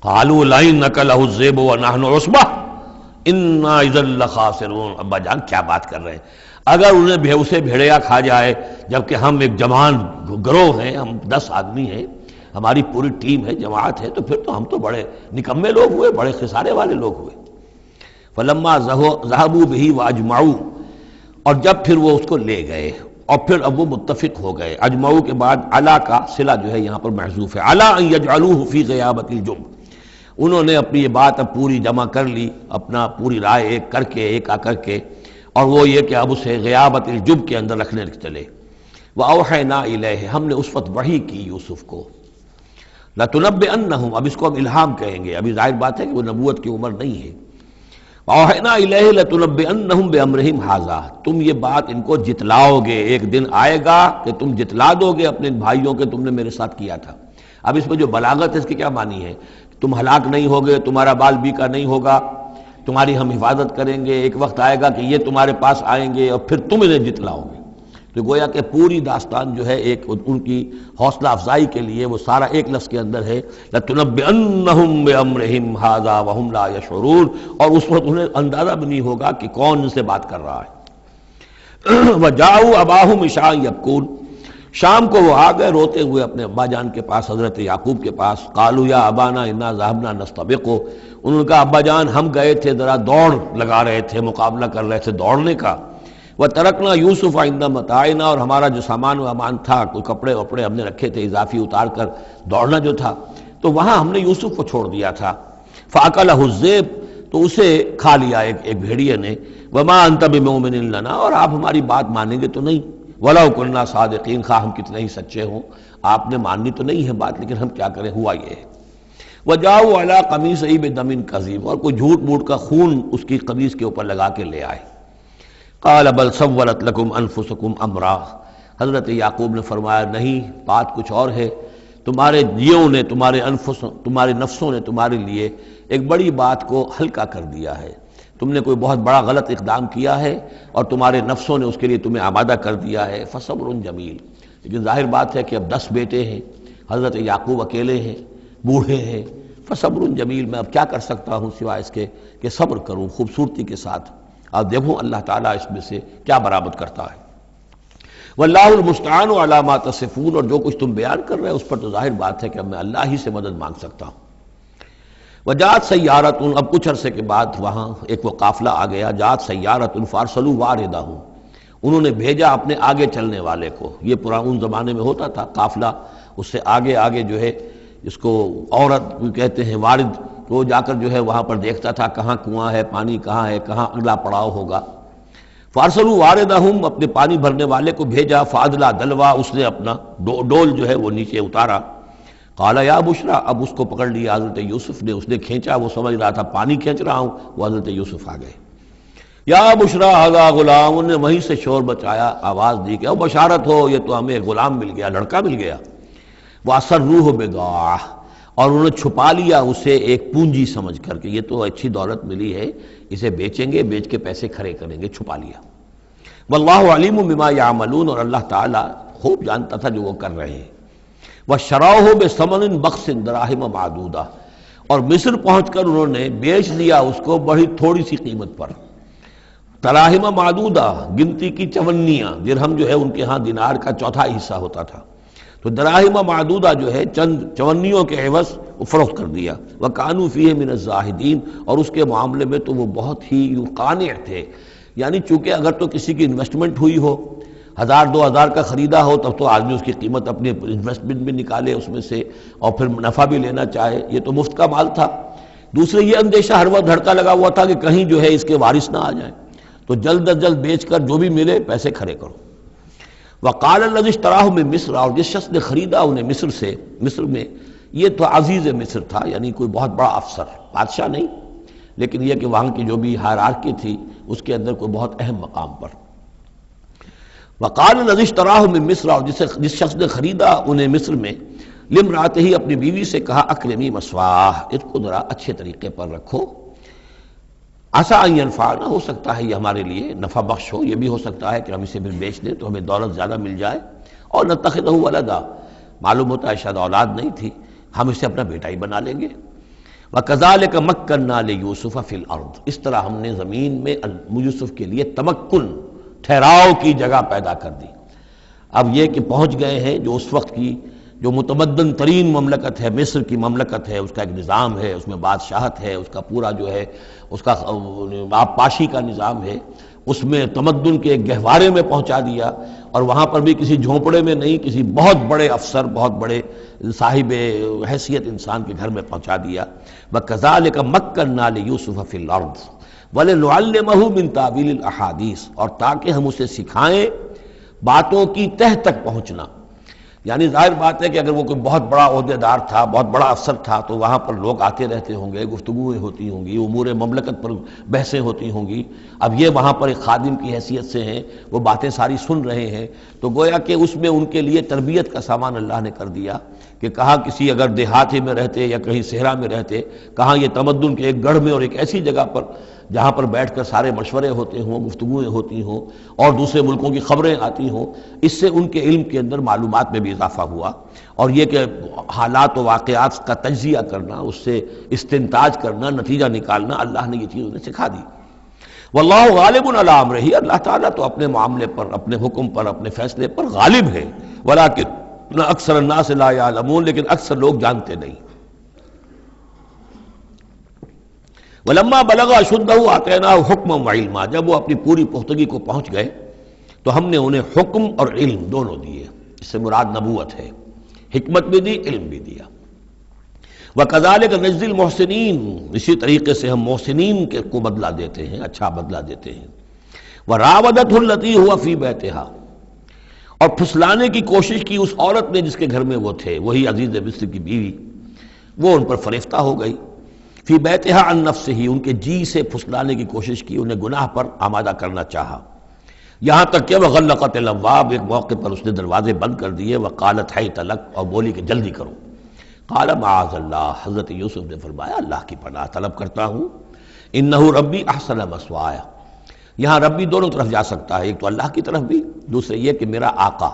قالوا لئن نکلہ الذئب ونحن عصبہ انا اذا لخاسرون، ابا جان کیا بات کر رہے ہیں، اگر انہیں اسے بھیڑیا کھا جائے جبکہ ہم ایک جوان گروہ ہیں، ہم 10 آدمی ہیں، ہماری پوری ٹیم ہے، جماعت ہے، تو پھر تو ہم تو بڑے نکمے لوگ ہوئے، بڑے خسارے والے لوگ ہوئے۔ فلما ذهبوا به واجمعوا، اور جب پھر وہ اس کو لے گئے اور پھر اب وہ متفق ہو گئے، اجمعوا کے بعد علا کا صلہ جو ہے یہاں پر محذوف ہے، علا ان یجعلوه فی غیابۃ الجب، انہوں نے اپنی یہ بات اب پوری جمع کر لی، اپنا پوری رائے ایک کر کے، ایک آ کر کے، اور وہ یہ کہ اب اسے غیابۃ الجب کے اندر رکھنے چلے۔ وَأَوْحَيْنَا إِلَيْهِ، ہم نے اس وقت وحی کی یوسف کو، لَتُنَبِّئَنَّهُمْ، اب اس کو ہم الہام کہیں گے، ابھی ظاہر بات ہے کہ وہ نبوت کی عمر نہیں ہے۔ وَأَوْحَيْنَا إِلَيْهِ لَتُنَبِّئَنَّهُمْ بِأَمْرِهِمْ هَٰذَا، تم یہ بات ان کو جتلاؤ گے، ایک دن آئے گا کہ تم جتلا دو گے اپنے بھائیوں کے تم نے میرے ساتھ کیا تھا۔ اب اس میں جو بلاغت ہے اس کی کیا معنی ہے، تم ہلاک نہیں ہوگے، تمہارا بال بیکا نہیں ہوگا، تمہاری ہم حفاظت کریں گے، ایک وقت آئے گا کہ یہ تمہارے پاس آئیں گے اور پھر تم انہیں جتلاؤ گے۔ تو گویا کہ پوری داستان جو ہے ایک ان کی حوصلہ افزائی کے لیے وہ سارا ایک لفظ کے اندر ہے، لَتُنَبِّئَنَّهُمْ بِأَمْرِهِمْ هَٰذَا وَهُمْ لَا يَشْعُرُونَ، اور اس وقت انہیں اندازہ بھی نہیں ہوگا کہ کون ان سے بات کر رہا ہے۔ وَجَاءُوا أَبَاهُمْ عِشَاءً يَبْكُونَ، شام کو وہ آ گئے روتے ہوئے اپنے ابا جان کے پاس، حضرت یعقوب کے پاس۔ قالوا یا ابانا انا ذهبنا نستبق، انہوں نے کہا ابا جان ہم گئے تھے ذرا دوڑ لگا رہے تھے، مقابلہ کر رہے تھے دوڑنے کا۔ وترکنا یوسف عند متاعنا، اور ہمارا جو سامان و امان تھا، کوئی کپڑے وپڑے ہم نے رکھے تھے اضافی اتار کر دوڑنا جو تھا، تو وہاں ہم نے یوسف کو چھوڑ دیا تھا۔ فاکلہ الذئب، تو اسے کھا لیا ایک بھیڑیے نے۔ وما انت بمؤمن لنا، اور آپ ہماری بات مانیں گے تو نہیں۔ وَلَوْ كُنَّا صَادِقِينَ، خواہ ہم کتنے ہی سچے ہوں، آپ نے ماننی تو نہیں ہے بات، لیکن ہم کیا کریں، ہوا یہ ہے۔ وَجَاءُوا عَلَىٰ قَمِيصِهِ بِدَمٍ كَذِيبٍ، اور کوئی جھوٹ موٹ کا خون اس کی قمیص کے اوپر لگا کے لے آئے۔ قَالَ بَلْ سَوَّلَتْ لَكُمْ أَنفُسُكُمْ أَمْرًا، حضرت یعقوب نے فرمایا نہیں، بات کچھ اور ہے، تمہارے جیوں نے، تمہارے نفسوں نے تمہارے لیے ایک بڑی بات کو ہلکا کر دیا ہے۔ تم نے کوئی بہت بڑا غلط اقدام کیا ہے اور تمہارے نفسوں نے اس کے لیے تمہیں آمادہ کر دیا ہے۔ فصبر جمیل، لیکن ظاہر بات ہے کہ اب 10 بیٹے ہیں، حضرت یعقوب اکیلے ہیں، بوڑھے ہیں۔ فصبر جمیل، میں اب کیا کر سکتا ہوں سوائے اس کے کہ صبر کروں خوبصورتی کے ساتھ، اور دیکھوں اللہ تعالیٰ اس میں سے کیا برآمد کرتا ہے۔ واللہ المستعان علی ما تصفون، اور جو کچھ تم بیان کر رہے ہیں اس پر تو ظاہر بات ہے کہ اب میں اللہ ہی سے مدد مانگ سکتا ہوں۔ وجاءت سیارۃ، اب کچھ عرصے کے بعد وہاں ایک وہ قافلہ آ گیا، جاءت سیارۃ فارسلوا واردہم، انہوں نے بھیجا اپنے آگے چلنے والے کو۔ یہ پرانے زمانے میں ہوتا تھا قافلہ، اس سے آگے آگے جو ہے اس کو عورت کہتے ہیں وارد، وہ جا کر جو ہے وہاں پر دیکھتا تھا کہاں کنواں ہے، پانی کہاں ہے، کہاں اگلا پڑاؤ ہوگا۔ فارسلوا واردہم، اپنے پانی بھرنے والے کو بھیجا، فادلا دلوا، اس نے اپنا ڈول جو ہے وہ نیچے اتارا۔ قال یا بشرا، اب اس کو پکڑ لیا حضرت یوسف نے، اس نے کھینچا، وہ سمجھ رہا تھا پانی کھینچ رہا ہوں، وہ حضرت یوسف آ گئے۔ یا بشرا ھذا غلام، انہوں نے وہیں سے شور بچایا، آواز دی کہ او بشارت ہو، یہ تو ہمیں غلام مل گیا، لڑکا مل گیا۔ واسروہ بضاعہ، اور انہوں نے چھپا لیا اسے ایک پونجی سمجھ کر کہ یہ تو اچھی دولت ملی ہے، اسے بیچیں گے، بیچ کے پیسے کھڑے کریں گے، چھپا لیا۔ واللہ علیم بما یعملون، اور اللہ تعالیٰ خوب جانتا تھا جو وہ کر رہے ہیں۔ وَشَرَوْهُ بِثَمَنٍ بَخْسٍ دَرَاهِمَ مَعْدُودَةٍ، اور مصر پہنچ کر انہوں نے بیچ دیا اس کو بڑی تھوڑی سی قیمت پر۔ دراہم معدودہ، گنتی کی چونیاں، درہم جو ہے ان کے ہاں دینار کا چوتھا حصہ ہوتا تھا، تو دراہم معدودہ جو ہے چند چونیوں کے عوض وہ فروخت کر دیا۔ وَكَانُوا فِيهِ مِنَ الزَّاهِدِينَ، اور اس کے معاملے میں تو وہ بہت ہی قانع تھے، یعنی چونکہ اگر تو کسی کی انویسٹمنٹ ہوئی ہو، 1000-2000 کا خریدا ہو، تب تو آدمی اس کی قیمت اپنی انویسٹمنٹ بھی نکالے اس میں سے اور پھر منافع بھی لینا چاہے، یہ تو مفت کا مال تھا۔ دوسرے یہ اندیشہ ہر وقت دھڑکا لگا ہوا تھا کہ کہیں جو ہے اس کے وارث نہ آ جائیں، تو جلد از جلد بیچ کر جو بھی ملے پیسے کھڑے کرو۔ وقال الذی اشتراہ من مصر، اور جس شخص نے خریدا انہیں مصر سے، مصر میں یہ تو عزیز مصر تھا، یعنی کوئی بہت بڑا افسر، بادشاہ نہیں، لیکن یہ کہ وہاں کی جو بھی ہائرارکی تھی اس کے اندر کوئی بہت اہم مقام پر۔ وقال الذی اشتراہ من مصر، اور جس شخص نے خریدا انہیں مصر میں، لامرأتہ، اپنی بیوی سے کہا اکرمی مثواہ، اس کو ذرا اچھے طریقے پر رکھو، عسیٰ ان ینفعنا، ہو سکتا ہے یہ ہمارے لیے نفع بخش ہو، یہ بھی ہو سکتا ہے کہ ہم اسے پھر بیچ دیں تو ہمیں دولت زیادہ مل جائے، اور نتخذہ ولدا، معلوم ہوتا ہے شاید اولاد نہیں تھی، ہم اسے اپنا بیٹا ہی بنا لیں گے۔ وَكَذَلِكَ مَكَّنَّا لِيُوسُفَ فِي الْأَرْضِ، اس طرح ہم نے زمین میں یوسف کے لیے تمکن، ٹھہراؤ کی جگہ پیدا کر دی۔ اب یہ کہ پہنچ گئے ہیں جو اس وقت کی جو متمدن ترین مملکت ہے، مصر کی مملکت ہے، اس کا ایک نظام ہے، اس میں بادشاہت ہے، اس کا پورا جو ہے اس کا آپ پاشی کا نظام ہے، اس میں تمدن کے ایک گہوارے میں پہنچا دیا، اور وہاں پر بھی کسی جھونپڑے میں نہیں، کسی بہت بڑے افسر، بہت بڑے صاحب حیثیت انسان کے گھر میں پہنچا دیا۔ وَكَذَلِكَ مَكَّنَّا لِيُوسُفَ فِي الْأَرْضِ وَلِنُعَلِّمَهُ مِن تَأْوِيلِ الْأَحَادِيثِ، اور تاکہ ہم اسے سکھائیں باتوں کی تہ تک پہنچنا۔ یعنی ظاہر بات ہے کہ اگر وہ کوئی بہت بڑا عہدے دار تھا، بہت بڑا افسر تھا، تو وہاں پر لوگ آتے رہتے ہوں گے، گفتگویں ہوتی ہوں گی، امور مملکت پر بحثیں ہوتی ہوں گی۔ اب یہ وہاں پر ایک خادم کی حیثیت سے ہیں، وہ باتیں ساری سن رہے ہیں، تو گویا کہ اس میں ان کے لیے تربیت کا سامان اللہ نے کر دیا کہ کہاں کسی اگر دیہاتی میں رہتے یا کہیں صحرا میں رہتے، کہاں یہ تمدن کے ایک گڑھ میں اور ایک ایسی جگہ پر جہاں پر بیٹھ کر سارے مشورے ہوتے ہوں، گفتگویں ہوتی ہوں اور دوسرے ملکوں کی خبریں آتی ہوں، اس سے ان کے علم کے اندر معلومات میں بھی اضافہ ہوا، اور یہ کہ حالات و واقعات کا تجزیہ کرنا، اس سے استنتاج کرنا، نتیجہ نکالنا، اللہ نے یہ چیز انہیں سکھا دی۔ واللہ غالب علی امرہ، اللہ تعالیٰ تو اپنے معاملے پر، اپنے حکم پر، اپنے فیصلے پر غالب ہے، ولکن اکثر الناس لا یعلمون، لیکن اکثر لوگ جانتے نہیں۔ ولما بلغ اشدہ آتیناہ حکما وعلما، جب وہ اپنی پوری پختگی کو پہنچ گئے تو ہم نے انہیں حکم اور علم دونوں دیے، اس سے مراد نبوت ہے، حکمت بھی دی، علم بھی دیا۔ وَكَذَلِكَ نَجْزِي الْمُحْسِنِينَ، اسی طریقے سے ہم محسنین کو بدلہ دیتے ہیں، اچھا بدلہ دیتے ہیں۔ وَرَاوَدَتْهُ الَّتِي هُوَ فِي بَيْتِهَا، اور پھسلانے کی کوشش کی اس عورت نے جس کے گھر میں وہ تھے، وہی عزیز مصر کی بیوی، وہ ان پر فریفتہ ہو گئی۔ فی بیتها عن نفسہ، ان کے جی سے پھسلانے کی کوشش کی، انہیں گناہ پر آمادہ کرنا چاہا۔ یہاں تک کہ وغلقت الابواب، ایک موقع پر اس نے دروازے بند کر دیے، وقالت حیت لک، اور بولی کہ جلدی کرو۔ قال معاذ اللہ، حضرت یوسف نے فرمایا اللہ کی پناہ طلب کرتا ہوں، انہ ربی احسن مثوایا، یہاں ربی دونوں طرف جا سکتا ہے، ایک تو اللہ کی طرف بھی، دوسرے یہ کہ میرا آقا،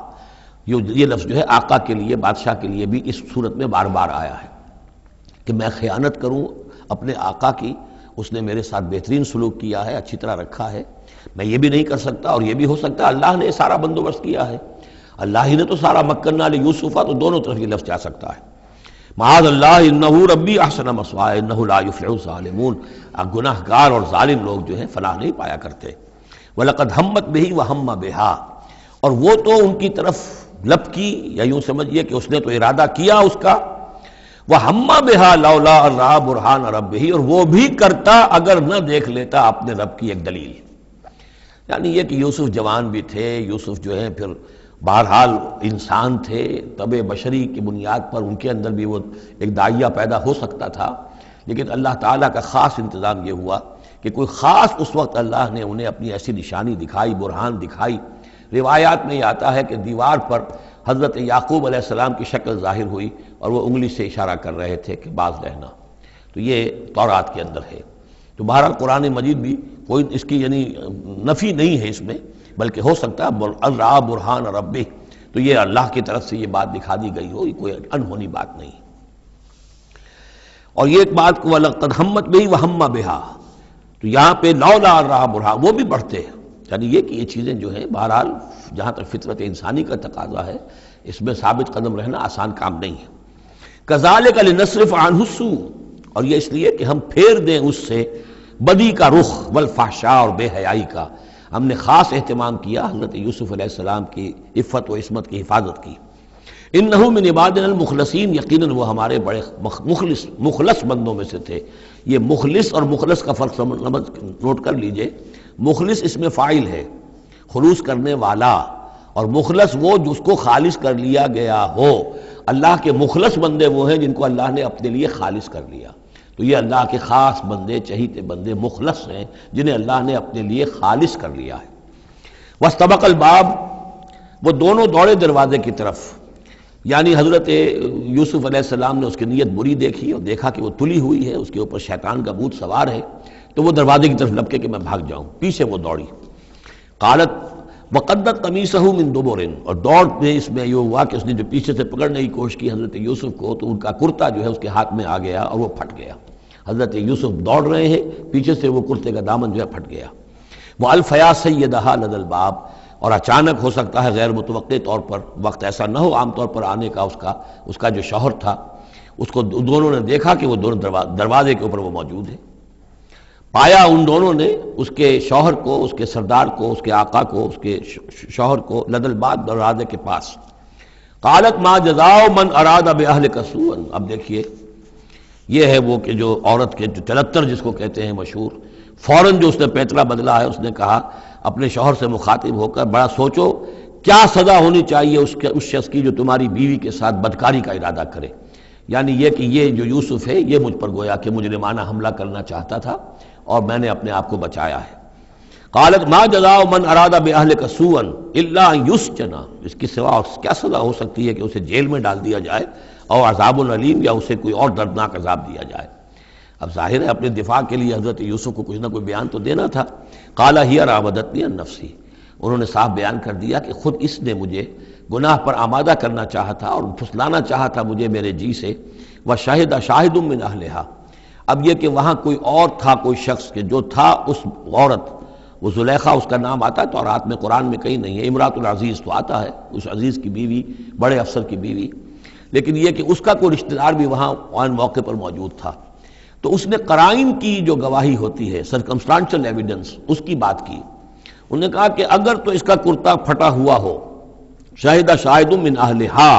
یہ لفظ جو ہے آقا کے لیے، بادشاہ کے لیے بھی اس صورت میں بار بار آیا ہے کہ میں خیانت کروں اپنے آقا کی، اس نے میرے ساتھ بہترین سلوک کیا ہے، اچھی طرح رکھا ہے، میں یہ بھی نہیں کر سکتا، اور یہ بھی ہو سکتا ہے اللہ نے سارا بندوبست کیا ہے، اللہ ہی نے تو سارا مکننا لیوسفا، تو دونوں طرف یہ لفظ جا سکتا ہے۔ معاذ اللہ انہ ربی احسن مثوایا انہ لا یفلح الظالمون، گناہ گار اور ظالم لوگ جو ہیں فلاح نہیں پایا کرتے۔ وَلَقَدْ هَمَّتْ بِهِ وَهَمَّ بِهَا، اور وہ تو ان کی طرف لب کی، یا یوں سمجھیے کہ اس نے تو ارادہ کیا اس کا، وَهَمَّ بِهَا لَوْلَا أَن رَأَىٰ بُرْهَانَ رَبِّهِ، اور وہ بھی کرتا اگر نہ دیکھ لیتا اپنے رب کی ایک دلیل۔ یعنی یہ کہ یوسف جوان بھی تھے، یوسف جو ہے پھر بہرحال انسان تھے، طبع بشری کی بنیاد پر ان کے اندر بھی وہ ایک داعیہ پیدا ہو سکتا تھا، لیکن اللہ تعالیٰ کا خاص انتظام یہ ہوا کہ کوئی خاص اس وقت اللہ نے انہیں اپنی ایسی نشانی دکھائی، برہان دکھائی۔ روایات میں یہ آتا ہے کہ دیوار پر حضرت یعقوب علیہ السلام کی شکل ظاہر ہوئی اور وہ انگلی سے اشارہ کر رہے تھے کہ باز رہنا، تو یہ تورات کے اندر ہے۔ تو بہرحال قرآن مجید بھی کوئی اس کی یعنی نفی نہیں ہے اس میں، بلکہ ہو سکتا ہے رَأَىٰ بُرْهَانَ رَبِّهِ، تو یہ اللہ کی طرف سے یہ بات دکھا دی گئی ہو، یہ کوئی انہونی بات نہیں۔ اور یہ ایک بات کو وَلَقَدْ هَمَّتْ بِهِ وَهَمَّ بِهَا، تو یہاں پہ لولا رَأَىٰ بُرْهَانَ، وہ بھی بڑھتے ہیں، یعنی یہ کہ یہ چیزیں جو ہیں بہرحال جہاں تک فطرت انسانی کا تقاضا ہے اس میں ثابت قدم رہنا آسان کام نہیں ہے۔ كَذَٰلِكَ لِنَصْرِفَ عَنْهُ السُّوءَ، اور یہ اس لیے کہ ہم پھیر دیں اس سے بدی کا رخ، والفحشاء، اور بے حیائی کا، ہم نے خاص اہتمام کیا حضرت یوسف علیہ السلام کی عفت و عصمت کی حفاظت کی۔ انہ من عبادنا المخلصین، یقیناً وہ ہمارے بڑے مخلص بندوں میں سے تھے۔ یہ مخلص اور مخلص کا فرق نوٹ کر لیجئے، مخلص اس میں فاعل ہے، خلوص کرنے والا، اور مخلص وہ جس کو خالص کر لیا گیا ہو۔ اللہ کے مخلص بندے وہ ہیں جن کو اللہ نے اپنے لیے خالص کر لیا، تو یہ اللہ کے خاص بندے، چہیتے بندے مخلص ہیں جنہیں اللہ نے اپنے لیے خالص کر لیا ہے۔ واستبق الباب، وہ دونوں دوڑے دروازے کی طرف، یعنی حضرت یوسف علیہ السلام نے اس کی نیت بری دیکھی اور دیکھا کہ وہ تلی ہوئی ہے، اس کے اوپر شیطان کا بھوت سوار ہے، تو وہ دروازے کی طرف لپکے کہ میں بھاگ جاؤں، پیچھے وہ دوڑی۔ قالت وقدت قمیصہ من دبر، اور دوڑ میں اس میں یہ ہوا کہ اس نے جو پیچھے سے پکڑنے کی کوشش کی حضرت یوسف کو، تو ان کا کرتا جو ہے اس کے ہاتھ میں آ گیا اور وہ پھٹ گیا۔ حضرت یوسف دوڑ رہے ہیں، پیچھے سے وہ کرتے کا دامن جو ہے پھٹ گیا۔ وَأَلْفَيَا سَيِّدَهَا لَدَى الْبَابِ، اور اچانک ہو سکتا ہے غیر متوقع طور پر، وقت ایسا نہ ہو عام طور پر آنے کا، اس کا جو شوہر تھا، اس کو دونوں نے دیکھا کہ وہ دونوں دروازے کے اوپر وہ موجود ہے۔ پایا ان دونوں نے اس کے شوہر کو، اس کے سردار کو، اس کے آقا کو، اس کے شوہر کو لدى الباب، دروازے کے پاس۔ قالت ما جزاء من اراد باهلك سوءا، اب دیکھیے یہ ہے وہ کہ جو عورت کے جو چلتر جس کو کہتے ہیں مشہور، فوراً جو اس نے پیترا بدلا ہے، اس نے کہا اپنے شوہر سے مخاطب ہو کر، بڑا سوچو کیا سزا ہونی چاہیے اس شخص کی جو تمہاری بیوی کے ساتھ بدکاری کا ارادہ کرے، یعنی یہ کہ یہ جو یوسف ہے یہ مجھ پر گویا کہ مجرمانہ حملہ کرنا چاہتا تھا اور میں نے اپنے آپ کو بچایا ہے۔ قالت ما جزاء من اراد باهلك سوءا الا ان يسجن، اس کی سوا کیا سزا ہو سکتی ہے کہ اسے جیل میں ڈال دیا جائے، اور عذاب العلیم، یا اسے کوئی اور دردناک عذاب دیا جائے۔ اب ظاہر ہے اپنے دفاع کے لیے حضرت یوسف کو کچھ نہ کوئی بیان تو دینا تھا۔ قال هي راودتني عن نفسي، انہوں نے صاف بیان کر دیا کہ خود اس نے مجھے گناہ پر آمادہ کرنا چاہا تھا اور پھسلانا چاہا تھا مجھے میرے جی سے۔ وشهد شاهد من اهلها، اب یہ کہ وہاں کوئی اور تھا، کوئی شخص کہ جو تھا اس عورت، وہ زلیخا اس کا نام آتا ہے تو رات میں قرآن میں کہیں نہیں ہے، امراۃ العزیز تو آتا ہے، اس عزیز کی بیوی، بڑے افسر کی بیوی، لیکن یہ کہ اس کا کوئی رشتہ دار بھی وہاں آن موقع پر موجود تھا، تو اس نے قرائن کی جو گواہی ہوتی ہے، سرکمسٹانشل ایویڈنس، اس کی بات کی۔ انہوں نے کہا کہ اگر تو اس کا کرتا پھٹا ہوا ہو، شاہد شاہد من اہلہا،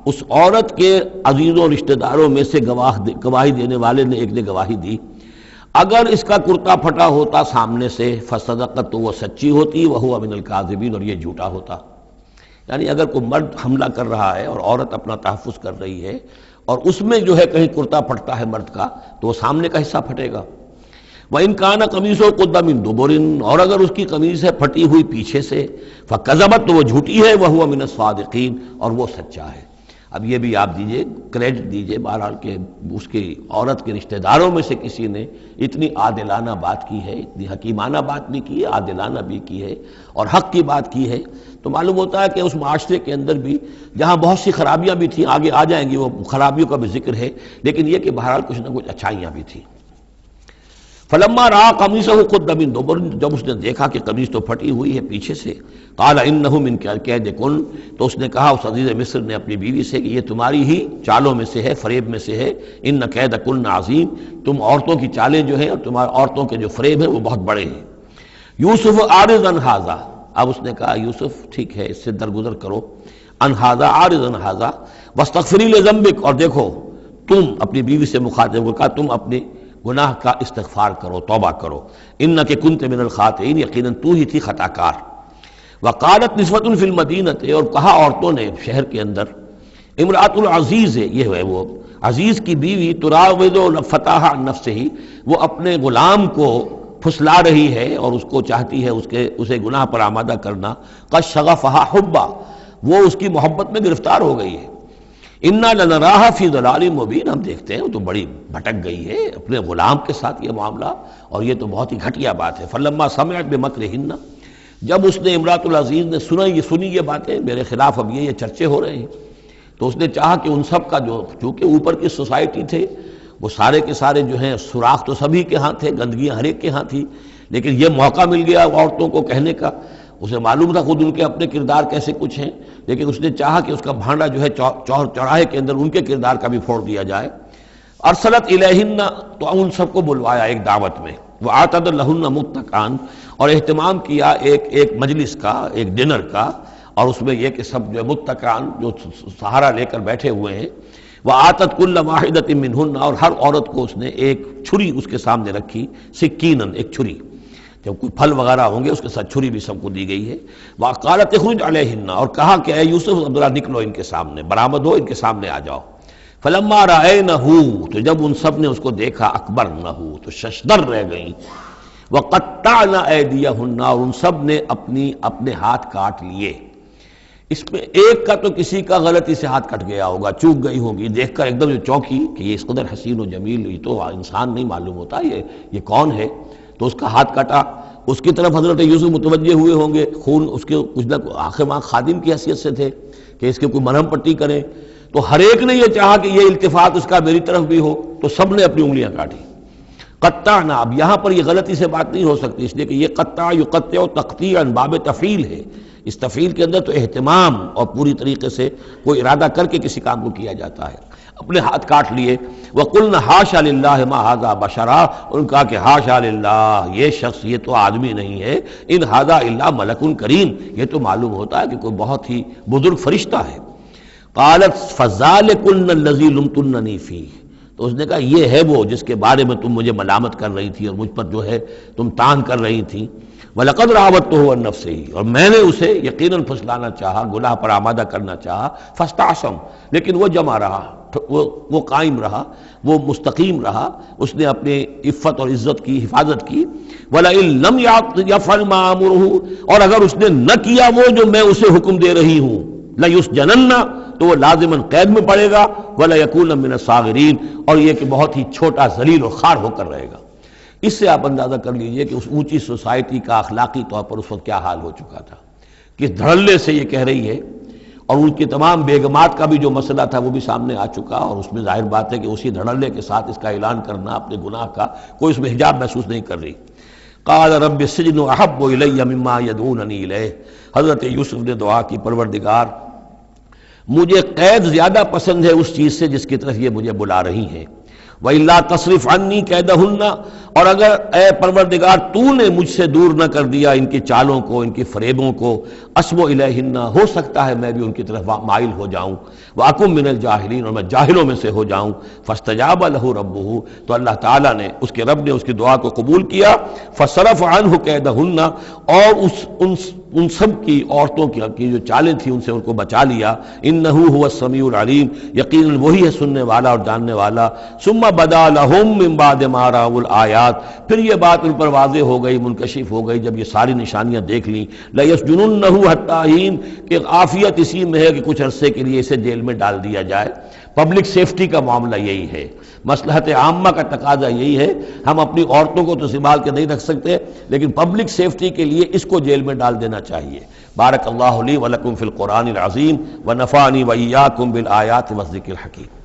اس عورت کے عزیزوں رشتہ داروں میں سے گواہی دینے والے نے ایک نے گواہی دی، اگر اس کا کرتا پھٹا ہوتا سامنے سے، فصدقت، تو وہ سچی ہوتی، وہو من الکاذبین، اور یہ جھوٹا ہوتا۔ یعنی اگر کوئی مرد حملہ کر رہا ہے اور عورت اپنا تحفظ کر رہی ہے اور اس میں جو ہے کہیں کرتا پھٹتا ہے مرد کا، تو وہ سامنے کا حصہ پھٹے گا۔ وَإِنْ كَانَ قَمِيصُهُ قُدَّ مِن دُبُرٍ، اور اگر اس کی قمیص ہے پھٹی ہوئی پیچھے سے، فَكَذَبَتْ، تو وہ جھوٹی ہے، وَهُوَ مِنَ الصَّادِقِينَ، اور وہ سچا ہے۔ اب یہ بھی آپ دیجئے کریڈٹ دیجئے بہرحال کہ اس کی عورت کے رشتہ داروں میں سے کسی نے اتنی عادلانہ بات کی ہے، اتنی حکیمانہ بات بھی کی ہے، عادلانہ بھی کی ہے اور حق کی بات کی ہے، تو معلوم ہوتا ہے کہ اس معاشرے کے اندر بھی جہاں بہت سی خرابیاں بھی تھیں، آگے آ جائیں گی وہ خرابیوں کا بھی ذکر ہے، لیکن یہ کہ بہرحال کچھ نہ کچھ اچھائیاں بھی تھیں۔ فلما رأى قميصه قد من دبر، جب اس نے دیکھا کہ قمیص تو پھٹی ہوئی ہے پیچھے سے، قال انه من کیدکن، تو اس نے کہا اس عزیز مصر نے اپنی بیوی سے کہ یہ تمہاری ہی چالوں میں سے ہے، فریب میں سے ہے، ان کیدکن عظیم، تم عورتوں کی چالیں جو ہیں اور تمہارے عورتوں کے جو فریب ہیں وہ بہت بڑے ہیں۔ یوسف اعرض عن ھذا، اب اس نے کہا یوسف ٹھیک ہے اس سے درگزر کرو، عن ھذا، اعرض عن ھذا واستغفری لذنبک، اور دیکھو تم اپنی بیوی سے مخاطب ہو کہا تم اپنے گناہ کا استغفار کرو، توبہ کرو، انک کنت من الخاطئین، یقیناً تو ہی تھی خطا کار۔ وقالت نسوۃ فی المدینہ، اور کہا عورتوں نے شہر کے اندر، امرأۃ العزیز ہے، یہ ہے وہ عزیز کی بیوی، تراود فتاح عن نفسہ، وہ اپنے غلام کو پھسلا رہی ہے اور اس کو چاہتی ہے اسے گناہ پر آمادہ کرنا، قد شغفہا حبا، وہ اس کی محبت میں گرفتار ہو گئی ہے۔ انا لنراھا فی ضلال مبین، ہم دیکھتے ہیں وہ تو بڑی بھٹک گئی ہے اپنے غلام کے ساتھ یہ معاملہ، اور یہ تو بہت ہی گھٹیا بات ہے۔ فلما سمعت بمکرہن، جب اس نے امرأۃ العزیز نے سنی یہ باتیں میرے خلاف، اب یہ چرچے ہو رہے ہیں، تو اس نے چاہا کہ ان سب کا جو چونکہ اوپر کی سوسائٹی تھے وہ سارے کے سارے جو ہیں سوراخ تو سبھی کے ہاں تھے، گندگیاں ہر ایک کے ہاں تھی، لیکن یہ موقع مل گیا عورتوں کو کہنے کا، اسے معلوم تھا خود ان کے اپنے کردار کیسے کچھ ہیں، لیکن اس نے چاہا کہ اس کا بھانڈا جو ہے چوراہے کے اندر ان کے کردار کا بھی پھوڑ دیا جائے۔ ارسلت الیہن، تو ان سب کو بلوایا ایک دعوت میں، وآتت لہن متکئا، اور اہتمام کیا ایک مجلس کا، ایک ڈنر کا، اور اس میں یہ کہ سب جو متکئا جو سہارا لے کر بیٹھے ہوئے ہیں، وآتت کل واحدۃ منہن، اور ہر عورت کو اس نے ایک چھری اس کے سامنے رکھی، سکینا، ایک چھری، جب کوئی پھل وغیرہ ہوں گے اس کے ساتھ چھری بھی سب کو دی گئی ہے۔ وقالت اخرج علیہن، اور کہا کہ اے یوسف ذرا نکلو ان کے سامنے، برآمد ہو، ان کے سامنے آ جاؤ۔ فلما رأینہ، تو جب ان سب نے اس کو دیکھا، اکبرنہ، تو ششدر رہ گئیں، وقطعن ایدیہن، اور ان سب نے اپنے ہاتھ کاٹ لیے۔ اس میں ایک کا تو کسی کا غلطی سے ہاتھ کٹ گیا ہوگا، چوک گئی ہوگی، دیکھ کر ایک دم جو چونکی کہ یہ اس قدر حسین و جمیل، یہ تو انسان نہیں معلوم ہوتا یہ کون ہے، تو اس کا ہاتھ کٹا۔ اس کی طرف حضرت یوسف متوجہ ہوئے ہوں گے، خون اس کے کچھ نہ آخر ماں خادم کی حیثیت سے تھے کہ اس کے کوئی مرہم پٹی کریں، تو ہر ایک نے یہ چاہا کہ یہ التفات اس کا میری طرف بھی ہو، تو سب نے اپنی انگلیاں کاٹی۔ قطعنا، اب یہاں پر یہ غلطی سے بات نہیں ہو سکتی، اس لیے کہ یہ قطع یقطع تقطیعا باب تفعیل ہے، اس تفعیل کے اندر تو اہتمام اور پوری طریقے سے کوئی ارادہ کر کے کسی کام کو کیا جاتا ہے۔ اپنے ہاتھ کاٹ لیے۔ وَقُلْنَا حَاشَا لِلَّهِ مَا هَذَا بَشَرًا، ان کہا کہ حاشا للہ، یہ شخص یہ تو آدمی نہیں ہے، ان هَذَا إِلَّا مَلَكٌ کریم، یہ تو معلوم ہوتا ہے کہ کوئی بہت ہی بزرگ فرشتہ ہے۔ قالت فَذَلِكُنَّ الَّذِي لُمْتُنَّنِي فِيهِ، تو اس نے کہا یہ ہے وہ جس کے بارے میں تم مجھے ملامت کر رہی تھی اور مجھ پر جو ہے تم تان کر رہی تھی۔ وَلَقَدْ رَاوَدتُّهُ عَن نَّفْسِهِ، اور میں نے اسے یقیناً پھسلانا چاہا، گناہ پر آمادہ کرنا چاہا، فَاسْتَعْصَمَ، لیکن وہ جمع رہا، وہ قائم رہا، وہ مستقیم رہا، اس نے اپنے عفت اور عزت کی حفاظت کی۔ وَلَئِن لَّمْ يَفْعَلْ مَا آمُرُهُ، اور اگر اس نے نہ کیا وہ جو میں اسے حکم دے رہی ہوں، لَيُسْجَنَنَّ، تو وہ لازماً قید میں پڑے گا، وَلَيَكُونَ مِنَ الصَّاغِرِينَ، اور یہ کہ بہت ہی چھوٹا ذلیل و خوار ہو کر رہے گا۔ اس سے آپ اندازہ کر لیجئے کہ اس اونچی سوسائٹی کا اخلاقی طور پر اس وقت کیا حال ہو چکا تھا، کس دھڑلے سے یہ کہہ رہی ہے، اور ان کی تمام بیگمات کا بھی جو مسئلہ تھا وہ بھی سامنے آ چکا، اور اس میں ظاہر بات ہے کہ اسی دھڑلے کے ساتھ اس کا اعلان کرنا اپنے گناہ کا، کوئی اس میں حجاب محسوس نہیں کر رہی۔ قال رب السجن احب الی مما یدعوننی الیہ، حضرت یوسف نے دعا کی، پروردگار مجھے قید زیادہ پسند ہے اس چیز سے جس کی طرف یہ مجھے بلا رہی ہیں۔ وَإِلَّا تَصْرِفْ عَنِّي كَيْدَهُنَّ، اور اگر اے پروردگار تو نے مجھ سے دور نہ کر دیا ان کی چالوں کو، ان کی فریبوں کو، أَصْبُ إِلَيْهِنَّ، ہو سکتا ہے میں بھی ان کی طرف مائل ہو جاؤں، وَأَكُن مِّنَ الْجَاهِلِينَ، اور میں جاہلوں میں سے ہو جاؤں۔ فَاسْتَجَابَ لَهُ رَبُّهُ، تو اللہ تعالیٰ نے، اس کے رب نے اس کی دعا کو قبول کیا۔ فَصَرَفَ عَنْهُ كَيْدَهُنَّ، اور ان سب کی عورتوں کی جو چالیں تھیں ان سے ان کو بچا لیا۔ انہ هو السمیع العلیم، یقیناً وہی ہے سننے والا اور جاننے والا۔ ثم بدا لہم من بعد ما رأوا الآیات، پھر یہ بات ان پر واضح ہو گئی، منکشف ہو گئی جب یہ ساری نشانیاں دیکھ لیں، لَيَسْجُنُنَّهُ حَتَّىٰ حِينٍ، کہ عافیت اسی میں ہے کہ کچھ عرصے کے لیے اسے جیل میں ڈال دیا جائے۔ پبلک سیفٹی کا معاملہ یہی ہے، مصلحت عامہ کا تقاضا یہی ہے۔ ہم اپنی عورتوں کو تو سنبھال کے نہیں رکھ سکتے، لیکن پبلک سیفٹی کے لیے اس کو جیل میں ڈال دینا چاہیے۔ بارک اللہ لی ولکم فی القرآن العظیم ونفعنی وإیاکم بالآیات والذکر الحکیم۔